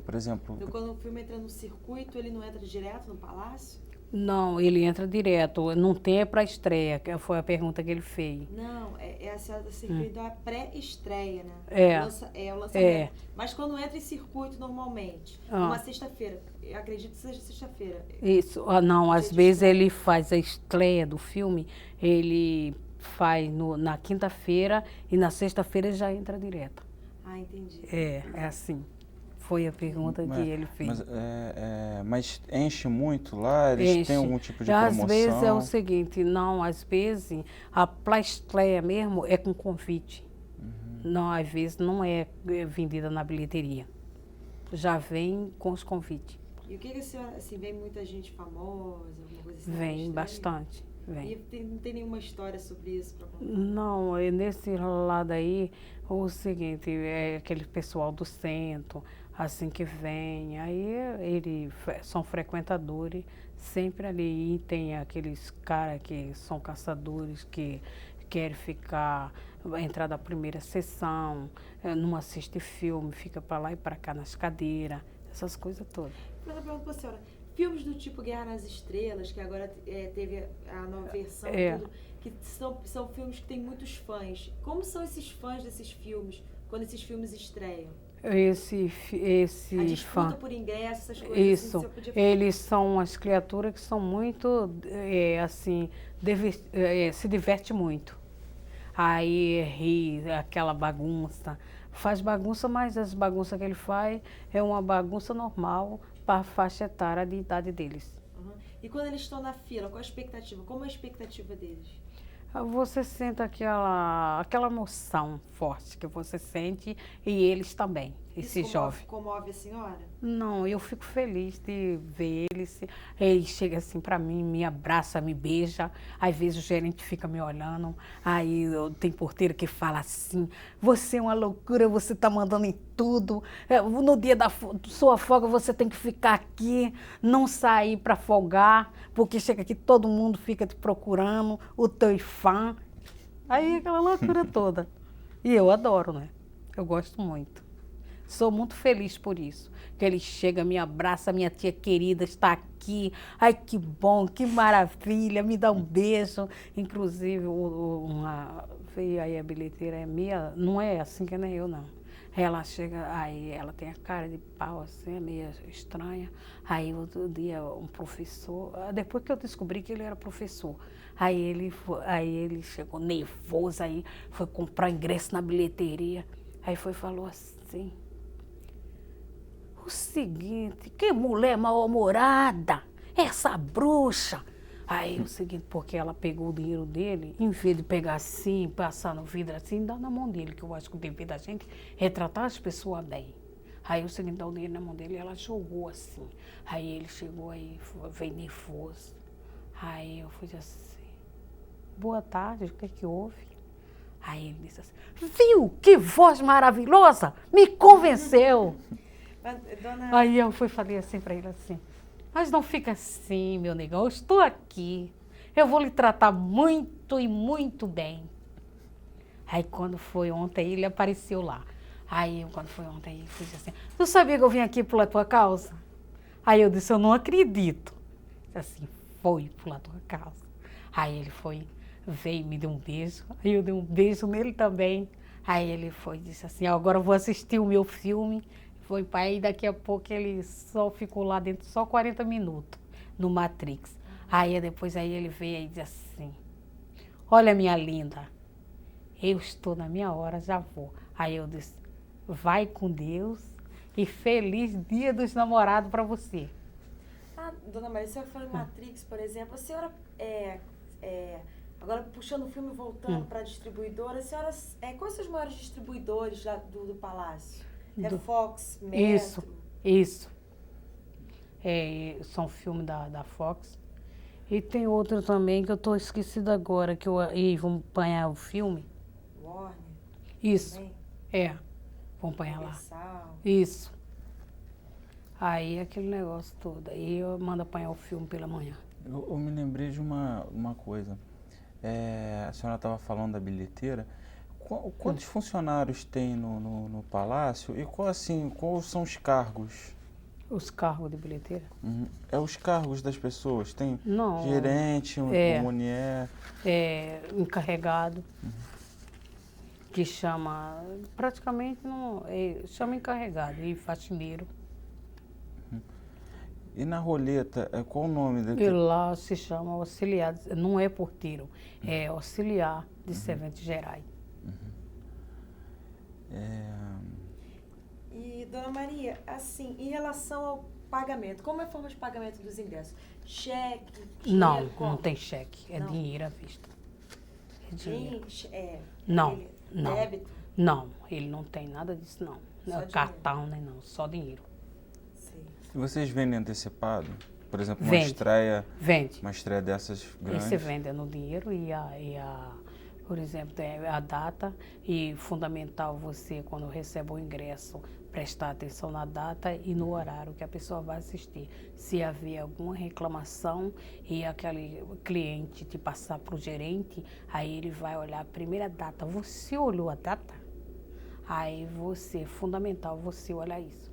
Por exemplo... Então, quando o filme entra no circuito, ele não entra direto no Palácio? Não, ele entra direto. Não tem para estreia, que foi a pergunta que ele fez. Não, essa do circuito é a pré-estreia, né? É. O lançamento. Mas quando entra em circuito normalmente, uma sexta-feira, eu acredito que seja sexta-feira. Isso, não, às vezes ele faz a estreia do filme, ele faz na quinta-feira e na sexta-feira já entra direto. Ah, entendi. É assim. Foi a pergunta que ele fez. Mas enche muito lá? Eles têm algum tipo de promoção? Às vezes é o seguinte, às vezes a pré-estreia mesmo é com convite. Não, às vezes não é vendida na bilheteria. Já vem com os convites. E o que a senhora, assim, vem muita gente famosa, alguma coisa assim? Vem bastante. Vem. E não tem nenhuma história sobre isso para contar? Não, nesse lado aí, o seguinte, é aquele pessoal do centro, assim que vem, aí eles são frequentadores sempre ali, e tem aqueles caras que são caçadores, que querem entrar da primeira sessão, não assiste filme, fica para lá e para cá nas cadeiras, essas coisas todas. Mas eu pergunto para a senhora, filmes do tipo Guerra nas Estrelas, que agora teve a nova versão, tudo, que são filmes que têm muitos fãs. Como são esses fãs desses filmes, quando esses filmes estreiam? A disputa por ingresso, essas coisas. Isso, assim, eles são umas criaturas que são muito, se diverte muito. Aí ri, aquela bagunça. Faz bagunça, mas as bagunças que ele faz é uma bagunça normal para a faixa etária de idade deles. Uhum. E quando eles estão na fila, qual a expectativa? Como é a expectativa deles? Você sente aquela emoção forte que você sente, e eles também, esses jovens. Isso comove a senhora? Não, eu fico feliz de ver eles. Ele chega assim para mim, me abraça, me beija. Às vezes o gerente fica me olhando. Aí tem porteiro que fala assim, você é uma loucura, você está mandando em tudo. No dia da sua folga você tem que ficar aqui, não sair para folgar, porque chega aqui todo mundo fica te procurando, o teu fã. Aí aquela loucura toda. E eu adoro, né? Eu gosto muito. Sou muito feliz por isso. Que ele chega, me abraça, minha tia querida está aqui. Ai, que bom, que maravilha, me dá um beijo. Inclusive, veio aí a bilheteira, não é assim que nem eu, não. Ela chega, aí ela tem a cara de pau, assim, é meio estranha. Aí outro dia um professor, depois que eu descobri que ele era professor, aí ele chegou nervoso, aí foi comprar ingresso na bilheteria. Aí falou assim, o seguinte, que mulher mal-humorada, essa bruxa. Aí o seguinte, porque ela pegou o dinheiro dele, em vez de pegar assim, passar no vidro assim, dá na mão dele, que eu acho que o dever da gente é tratar as pessoas bem. Aí o seguinte, dá o dinheiro na mão dele, ela jogou assim. Aí ele chegou aí, veio nervoso. Aí eu fui assim, boa tarde, o que é que houve? Aí ele disse assim, viu, que voz maravilhosa, me convenceu. Mas, Aí eu falei assim para ele assim, Mas não fica assim, meu negão, eu estou aqui. Eu vou lhe tratar muito e muito bem. Aí quando foi ontem, ele apareceu lá. Aí quando foi ontem, ele disse assim, tu sabia que eu vim aqui pela tua causa? Aí eu disse, eu não acredito. Disse assim, foi pela tua causa. Aí ele foi, veio e me deu um beijo. Aí eu dei um beijo nele também. Aí ele foi e disse assim, agora eu vou assistir o meu filme. Foi para aí, daqui a pouco ele só ficou lá dentro, só 40 minutos, no Matrix. Aí depois aí ele veio e disse assim, olha minha linda, eu estou na minha hora, já vou. Aí eu disse, vai com Deus e feliz Dia dos Namorados para você. Ah, dona Maria, a senhora falou em Matrix, por exemplo, a senhora, agora puxando o filme e voltando para a distribuidora, a senhora, quais são os maiores distribuidores lá do Palácio? É Fox, Metro? Isso. São filmes da Fox. E tem outro também que eu estou esquecida agora, que vão apanhar o filme. Warner? Isso. Também? Vão apanhar lá. Universal. Isso. Aí aquele negócio todo. Aí eu mando apanhar o filme pela manhã. Eu me lembrei de uma coisa. A senhora estava falando da bilheteira. Quantos funcionários tem no Palácio e quais são os cargos? Os cargos de bilheteira? Os cargos das pessoas? Tem Não. gerente, mulher? Encarregado. Que chama, praticamente não, chama encarregado e faxineiro. E na roleta, qual o nome E daquele? lá se chama auxiliar, não é porteiro, é auxiliar de serventes gerais. E, dona Maria, assim, em relação ao pagamento, como é a forma de pagamento dos ingressos? Cheque? Não, como? não tem cheque, é Não. dinheiro à vista. É dinheiro. Não. Débito? Não, ele não tem nada disso não. Só Não é cartão, nem não, só dinheiro. Sim. E vocês vendem antecipado? Por exemplo, uma Vende. estreia, Vende. uma estreia dessas grandes? Esse vende no dinheiro por exemplo, tem a data e fundamental você, quando recebe o ingresso, prestar atenção na data e no horário que a pessoa vai assistir. Se haver alguma reclamação e aquele cliente te passar para o gerente, aí ele vai olhar a primeira data. Você olhou a data? Aí fundamental você olhar isso.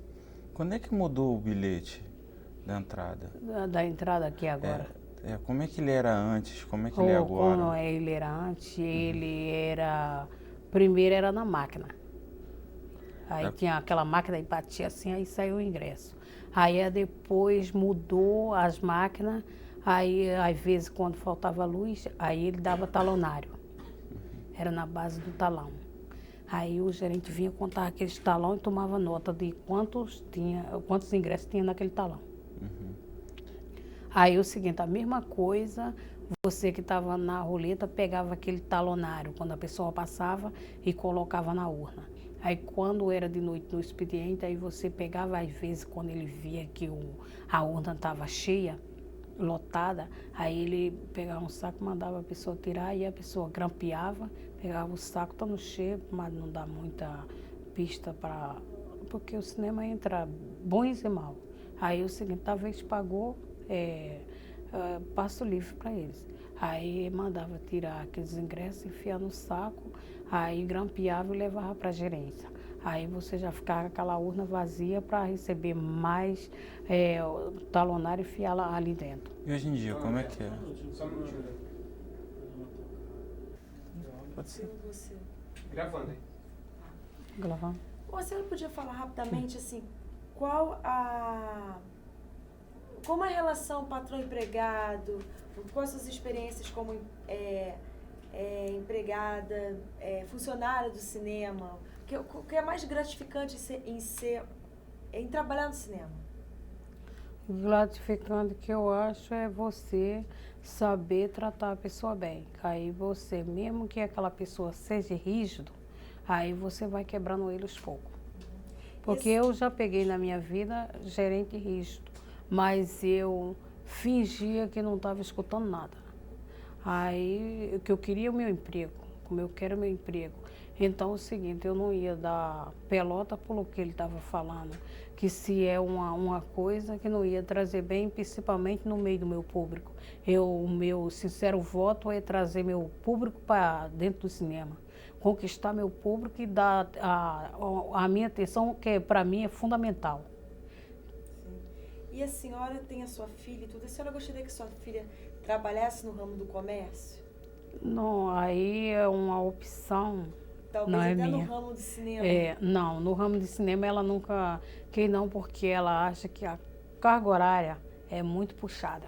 Quando é que mudou o bilhete da entrada? Da entrada aqui agora. Como é que ele era antes? Como é que ele é agora? Como ele era antes, primeiro era na máquina. Aí tinha aquela máquina e batia assim, aí saiu o ingresso. Aí depois mudou as máquinas, aí às vezes quando faltava luz, aí ele dava talonário. Era na base do talão. Aí o gerente vinha contar aqueles talão e tomava nota de quantos ingressos tinha naquele talão. Aí o seguinte, a mesma coisa, você que estava na roleta pegava aquele talonário quando a pessoa passava e colocava na urna. Aí quando era de noite no expediente, aí você pegava, às vezes quando ele via que a urna estava cheia, lotada, aí ele pegava um saco, mandava a pessoa tirar e a pessoa grampeava, pegava o saco, está no cheio, mas não dá muita pista porque o cinema entra bons e mal. Aí o seguinte, talvez pagou, passo livre para eles. Aí mandava tirar aqueles ingressos, enfiar no saco, aí grampeava e levava para a gerência. Aí você já ficava com aquela urna vazia para receber mais o talonário e enfiar lá ali dentro. E hoje em dia, como é que é? Só um minutinho. Pode ser. Gravando aí. Gravando. A senhora podia falar rapidamente, assim, como a relação patrão-empregado, quais suas experiências como empregada, funcionária do cinema, o que é mais gratificante em trabalhar no cinema? O gratificante que eu acho é você saber tratar a pessoa bem. Aí você, mesmo que aquela pessoa seja rígido, aí você vai quebrando ele aos poucos. Porque eu já peguei na minha vida gerente rígido, mas eu fingia que não estava escutando nada. Aí que eu queria o meu emprego, como eu quero meu emprego. Então, é o seguinte, eu não ia dar pelota pelo que ele estava falando, que se é uma coisa que não ia trazer bem, principalmente no meio do meu público. O meu sincero voto é trazer meu público para dentro do cinema, conquistar meu público e dar a minha atenção, que para mim é fundamental. Sim. E a senhora tem a sua filha e tudo, a senhora gostaria que sua filha trabalhasse no ramo do comércio? Não, aí é uma opção. Talvez não é até minha. no ramo do cinema. Não, no ramo de cinema ela nunca quer não, porque ela acha que a carga horária é muito puxada.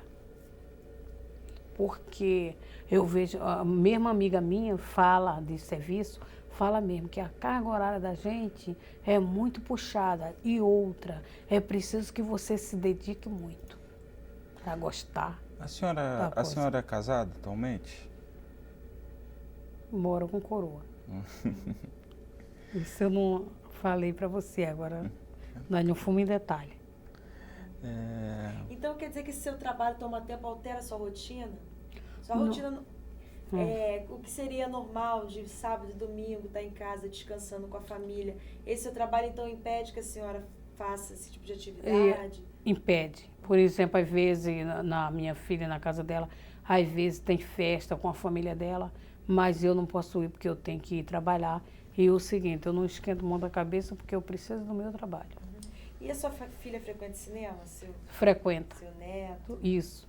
Porque eu vejo, a mesma amiga minha fala de serviço, fala mesmo que a carga horária da gente é muito puxada. E outra, é preciso que você se dedique muito para gostar. A senhora é casada atualmente? Moro com coroa. Isso eu não falei para você agora, não fumo em detalhe. Então quer dizer que seu trabalho toma tempo, altera a sua rotina? Sua Não. rotina, o que seria normal de sábado e domingo, estar em casa descansando com a família, esse seu trabalho então impede que a senhora faça esse tipo de atividade? Impede. Por exemplo, às vezes, na minha filha, na casa dela, às vezes tem festa com a família dela, mas eu não posso ir porque eu tenho que ir trabalhar. E o seguinte, eu não esquento muito a cabeça porque eu preciso do meu trabalho. E a sua filha frequenta cinema? Frequenta. Seu neto? Isso.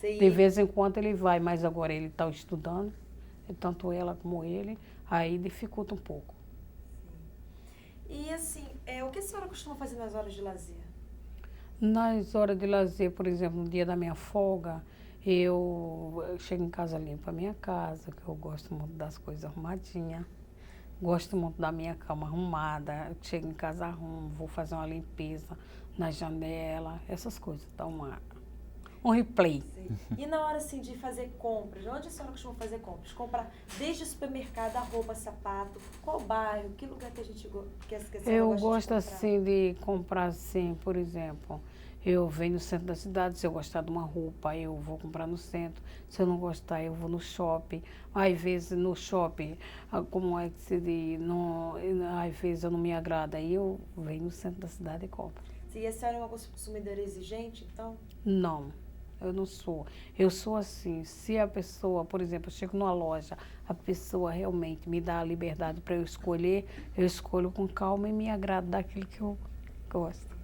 De vez em quando ele vai, mas agora ele está estudando, tanto ela como ele, aí dificulta um pouco. Sim. E assim, o que a senhora costuma fazer nas horas de lazer? Nas horas de lazer, por exemplo, no dia da minha folga, eu chego em casa, limpo a minha casa, que eu gosto muito das coisas arrumadinhas. Gosto muito da minha cama arrumada. Eu chego em casa, arrumo, vou fazer uma limpeza na janela, essas coisas. Dá um replay. Sim. E na hora assim de fazer compras, onde a senhora costuma fazer compras? Comprar desde o supermercado, a roupa, sapato, qual bairro, que lugar que a gente que a senhora Eu gosta gosto assim de comprar assim, por exemplo, eu venho no centro da cidade, se eu gostar de uma roupa, eu vou comprar no centro. Se eu não gostar, eu vou no shopping. Às vezes no shopping, como é que se diz, às vezes eu não me agrada, aí eu venho no centro da cidade e compro. E a senhora é uma consumidora exigente, então? Não, eu não sou. Eu sou assim, se a pessoa, por exemplo, eu chego numa loja, a pessoa realmente me dá a liberdade para eu escolho com calma e me agrado daquilo que eu gosto.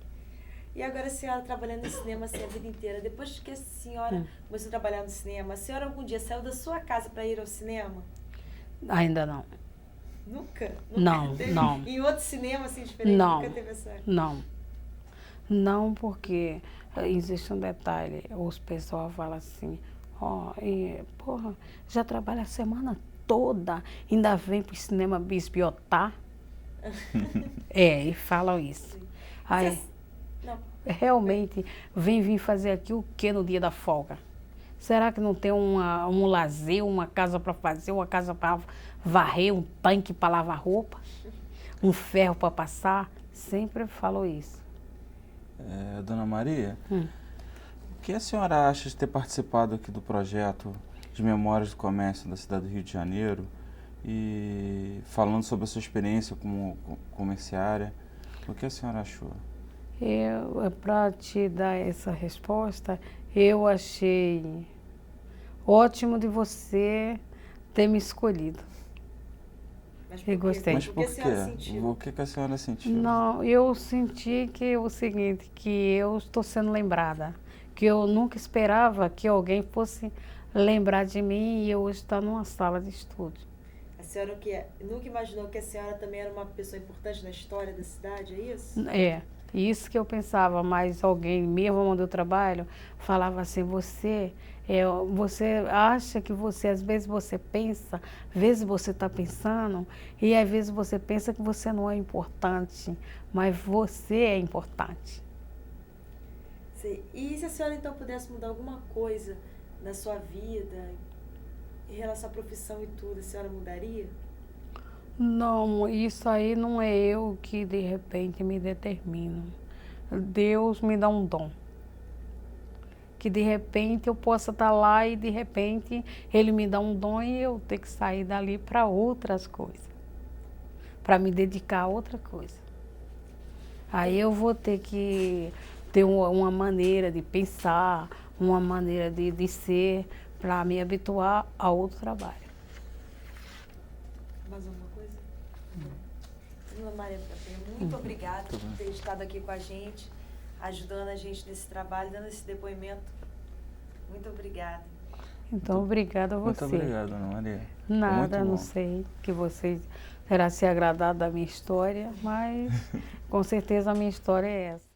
E agora a senhora trabalhando no cinema assim, a vida inteira, depois que a senhora começou a trabalhar no cinema, a senhora algum dia saiu da sua casa para ir ao cinema? Ainda não. Nunca? Não, teve, não. Em outro cinema assim diferente? Não, nunca teve essa? não. Não, porque existe um detalhe, os pessoal falam assim, porra, já trabalha a semana toda, ainda vem pro cinema bisbiotar? E falam isso. Aí, realmente, vem fazer aqui o que no dia da folga? Será que não tem um lazer, uma casa para fazer, uma casa para varrer, um tanque para lavar roupa, um ferro para passar? Sempre falou isso. Dona Maria, o que a senhora acha de ter participado aqui do projeto de Memórias do Comércio da cidade do Rio de Janeiro e falando sobre a sua experiência como comerciária? O que a senhora achou? Para te dar essa resposta, eu achei ótimo de você ter me escolhido. Eu gostei. Mas por quê? O que a senhora sentiu? Não, eu senti que o seguinte, que eu estou sendo lembrada, que eu nunca esperava que alguém fosse lembrar de mim e eu estar numa sala de estudo. A senhora nunca imaginou que a senhora também era uma pessoa importante na história da cidade, é isso? Isso que eu pensava, mas alguém, mesmo onde eu trabalho, falava assim, você acha que às vezes você pensa, às vezes você está pensando, e às vezes você pensa que você não é importante, mas você é importante. Sim. E se a senhora então pudesse mudar alguma coisa na sua vida, em relação à profissão e tudo, a senhora mudaria? Não, isso aí não é eu que de repente me determino. Deus me dá um dom, que de repente eu possa estar lá e de repente ele me dá um dom e eu ter que sair dali para outras coisas, para me dedicar a outra coisa. Aí eu vou ter que ter uma maneira de pensar, uma maneira de ser, para me habituar a outro trabalho. Mais alguma coisa? Dona Maria Pepe, muito obrigada por ter estado aqui com a gente, ajudando a gente nesse trabalho, dando esse depoimento. Muito obrigada. Então, obrigada a você. Muito obrigado, Dona Maria. Nada, não sei que vocês terá se agradado da minha história, mas com certeza a minha história é essa.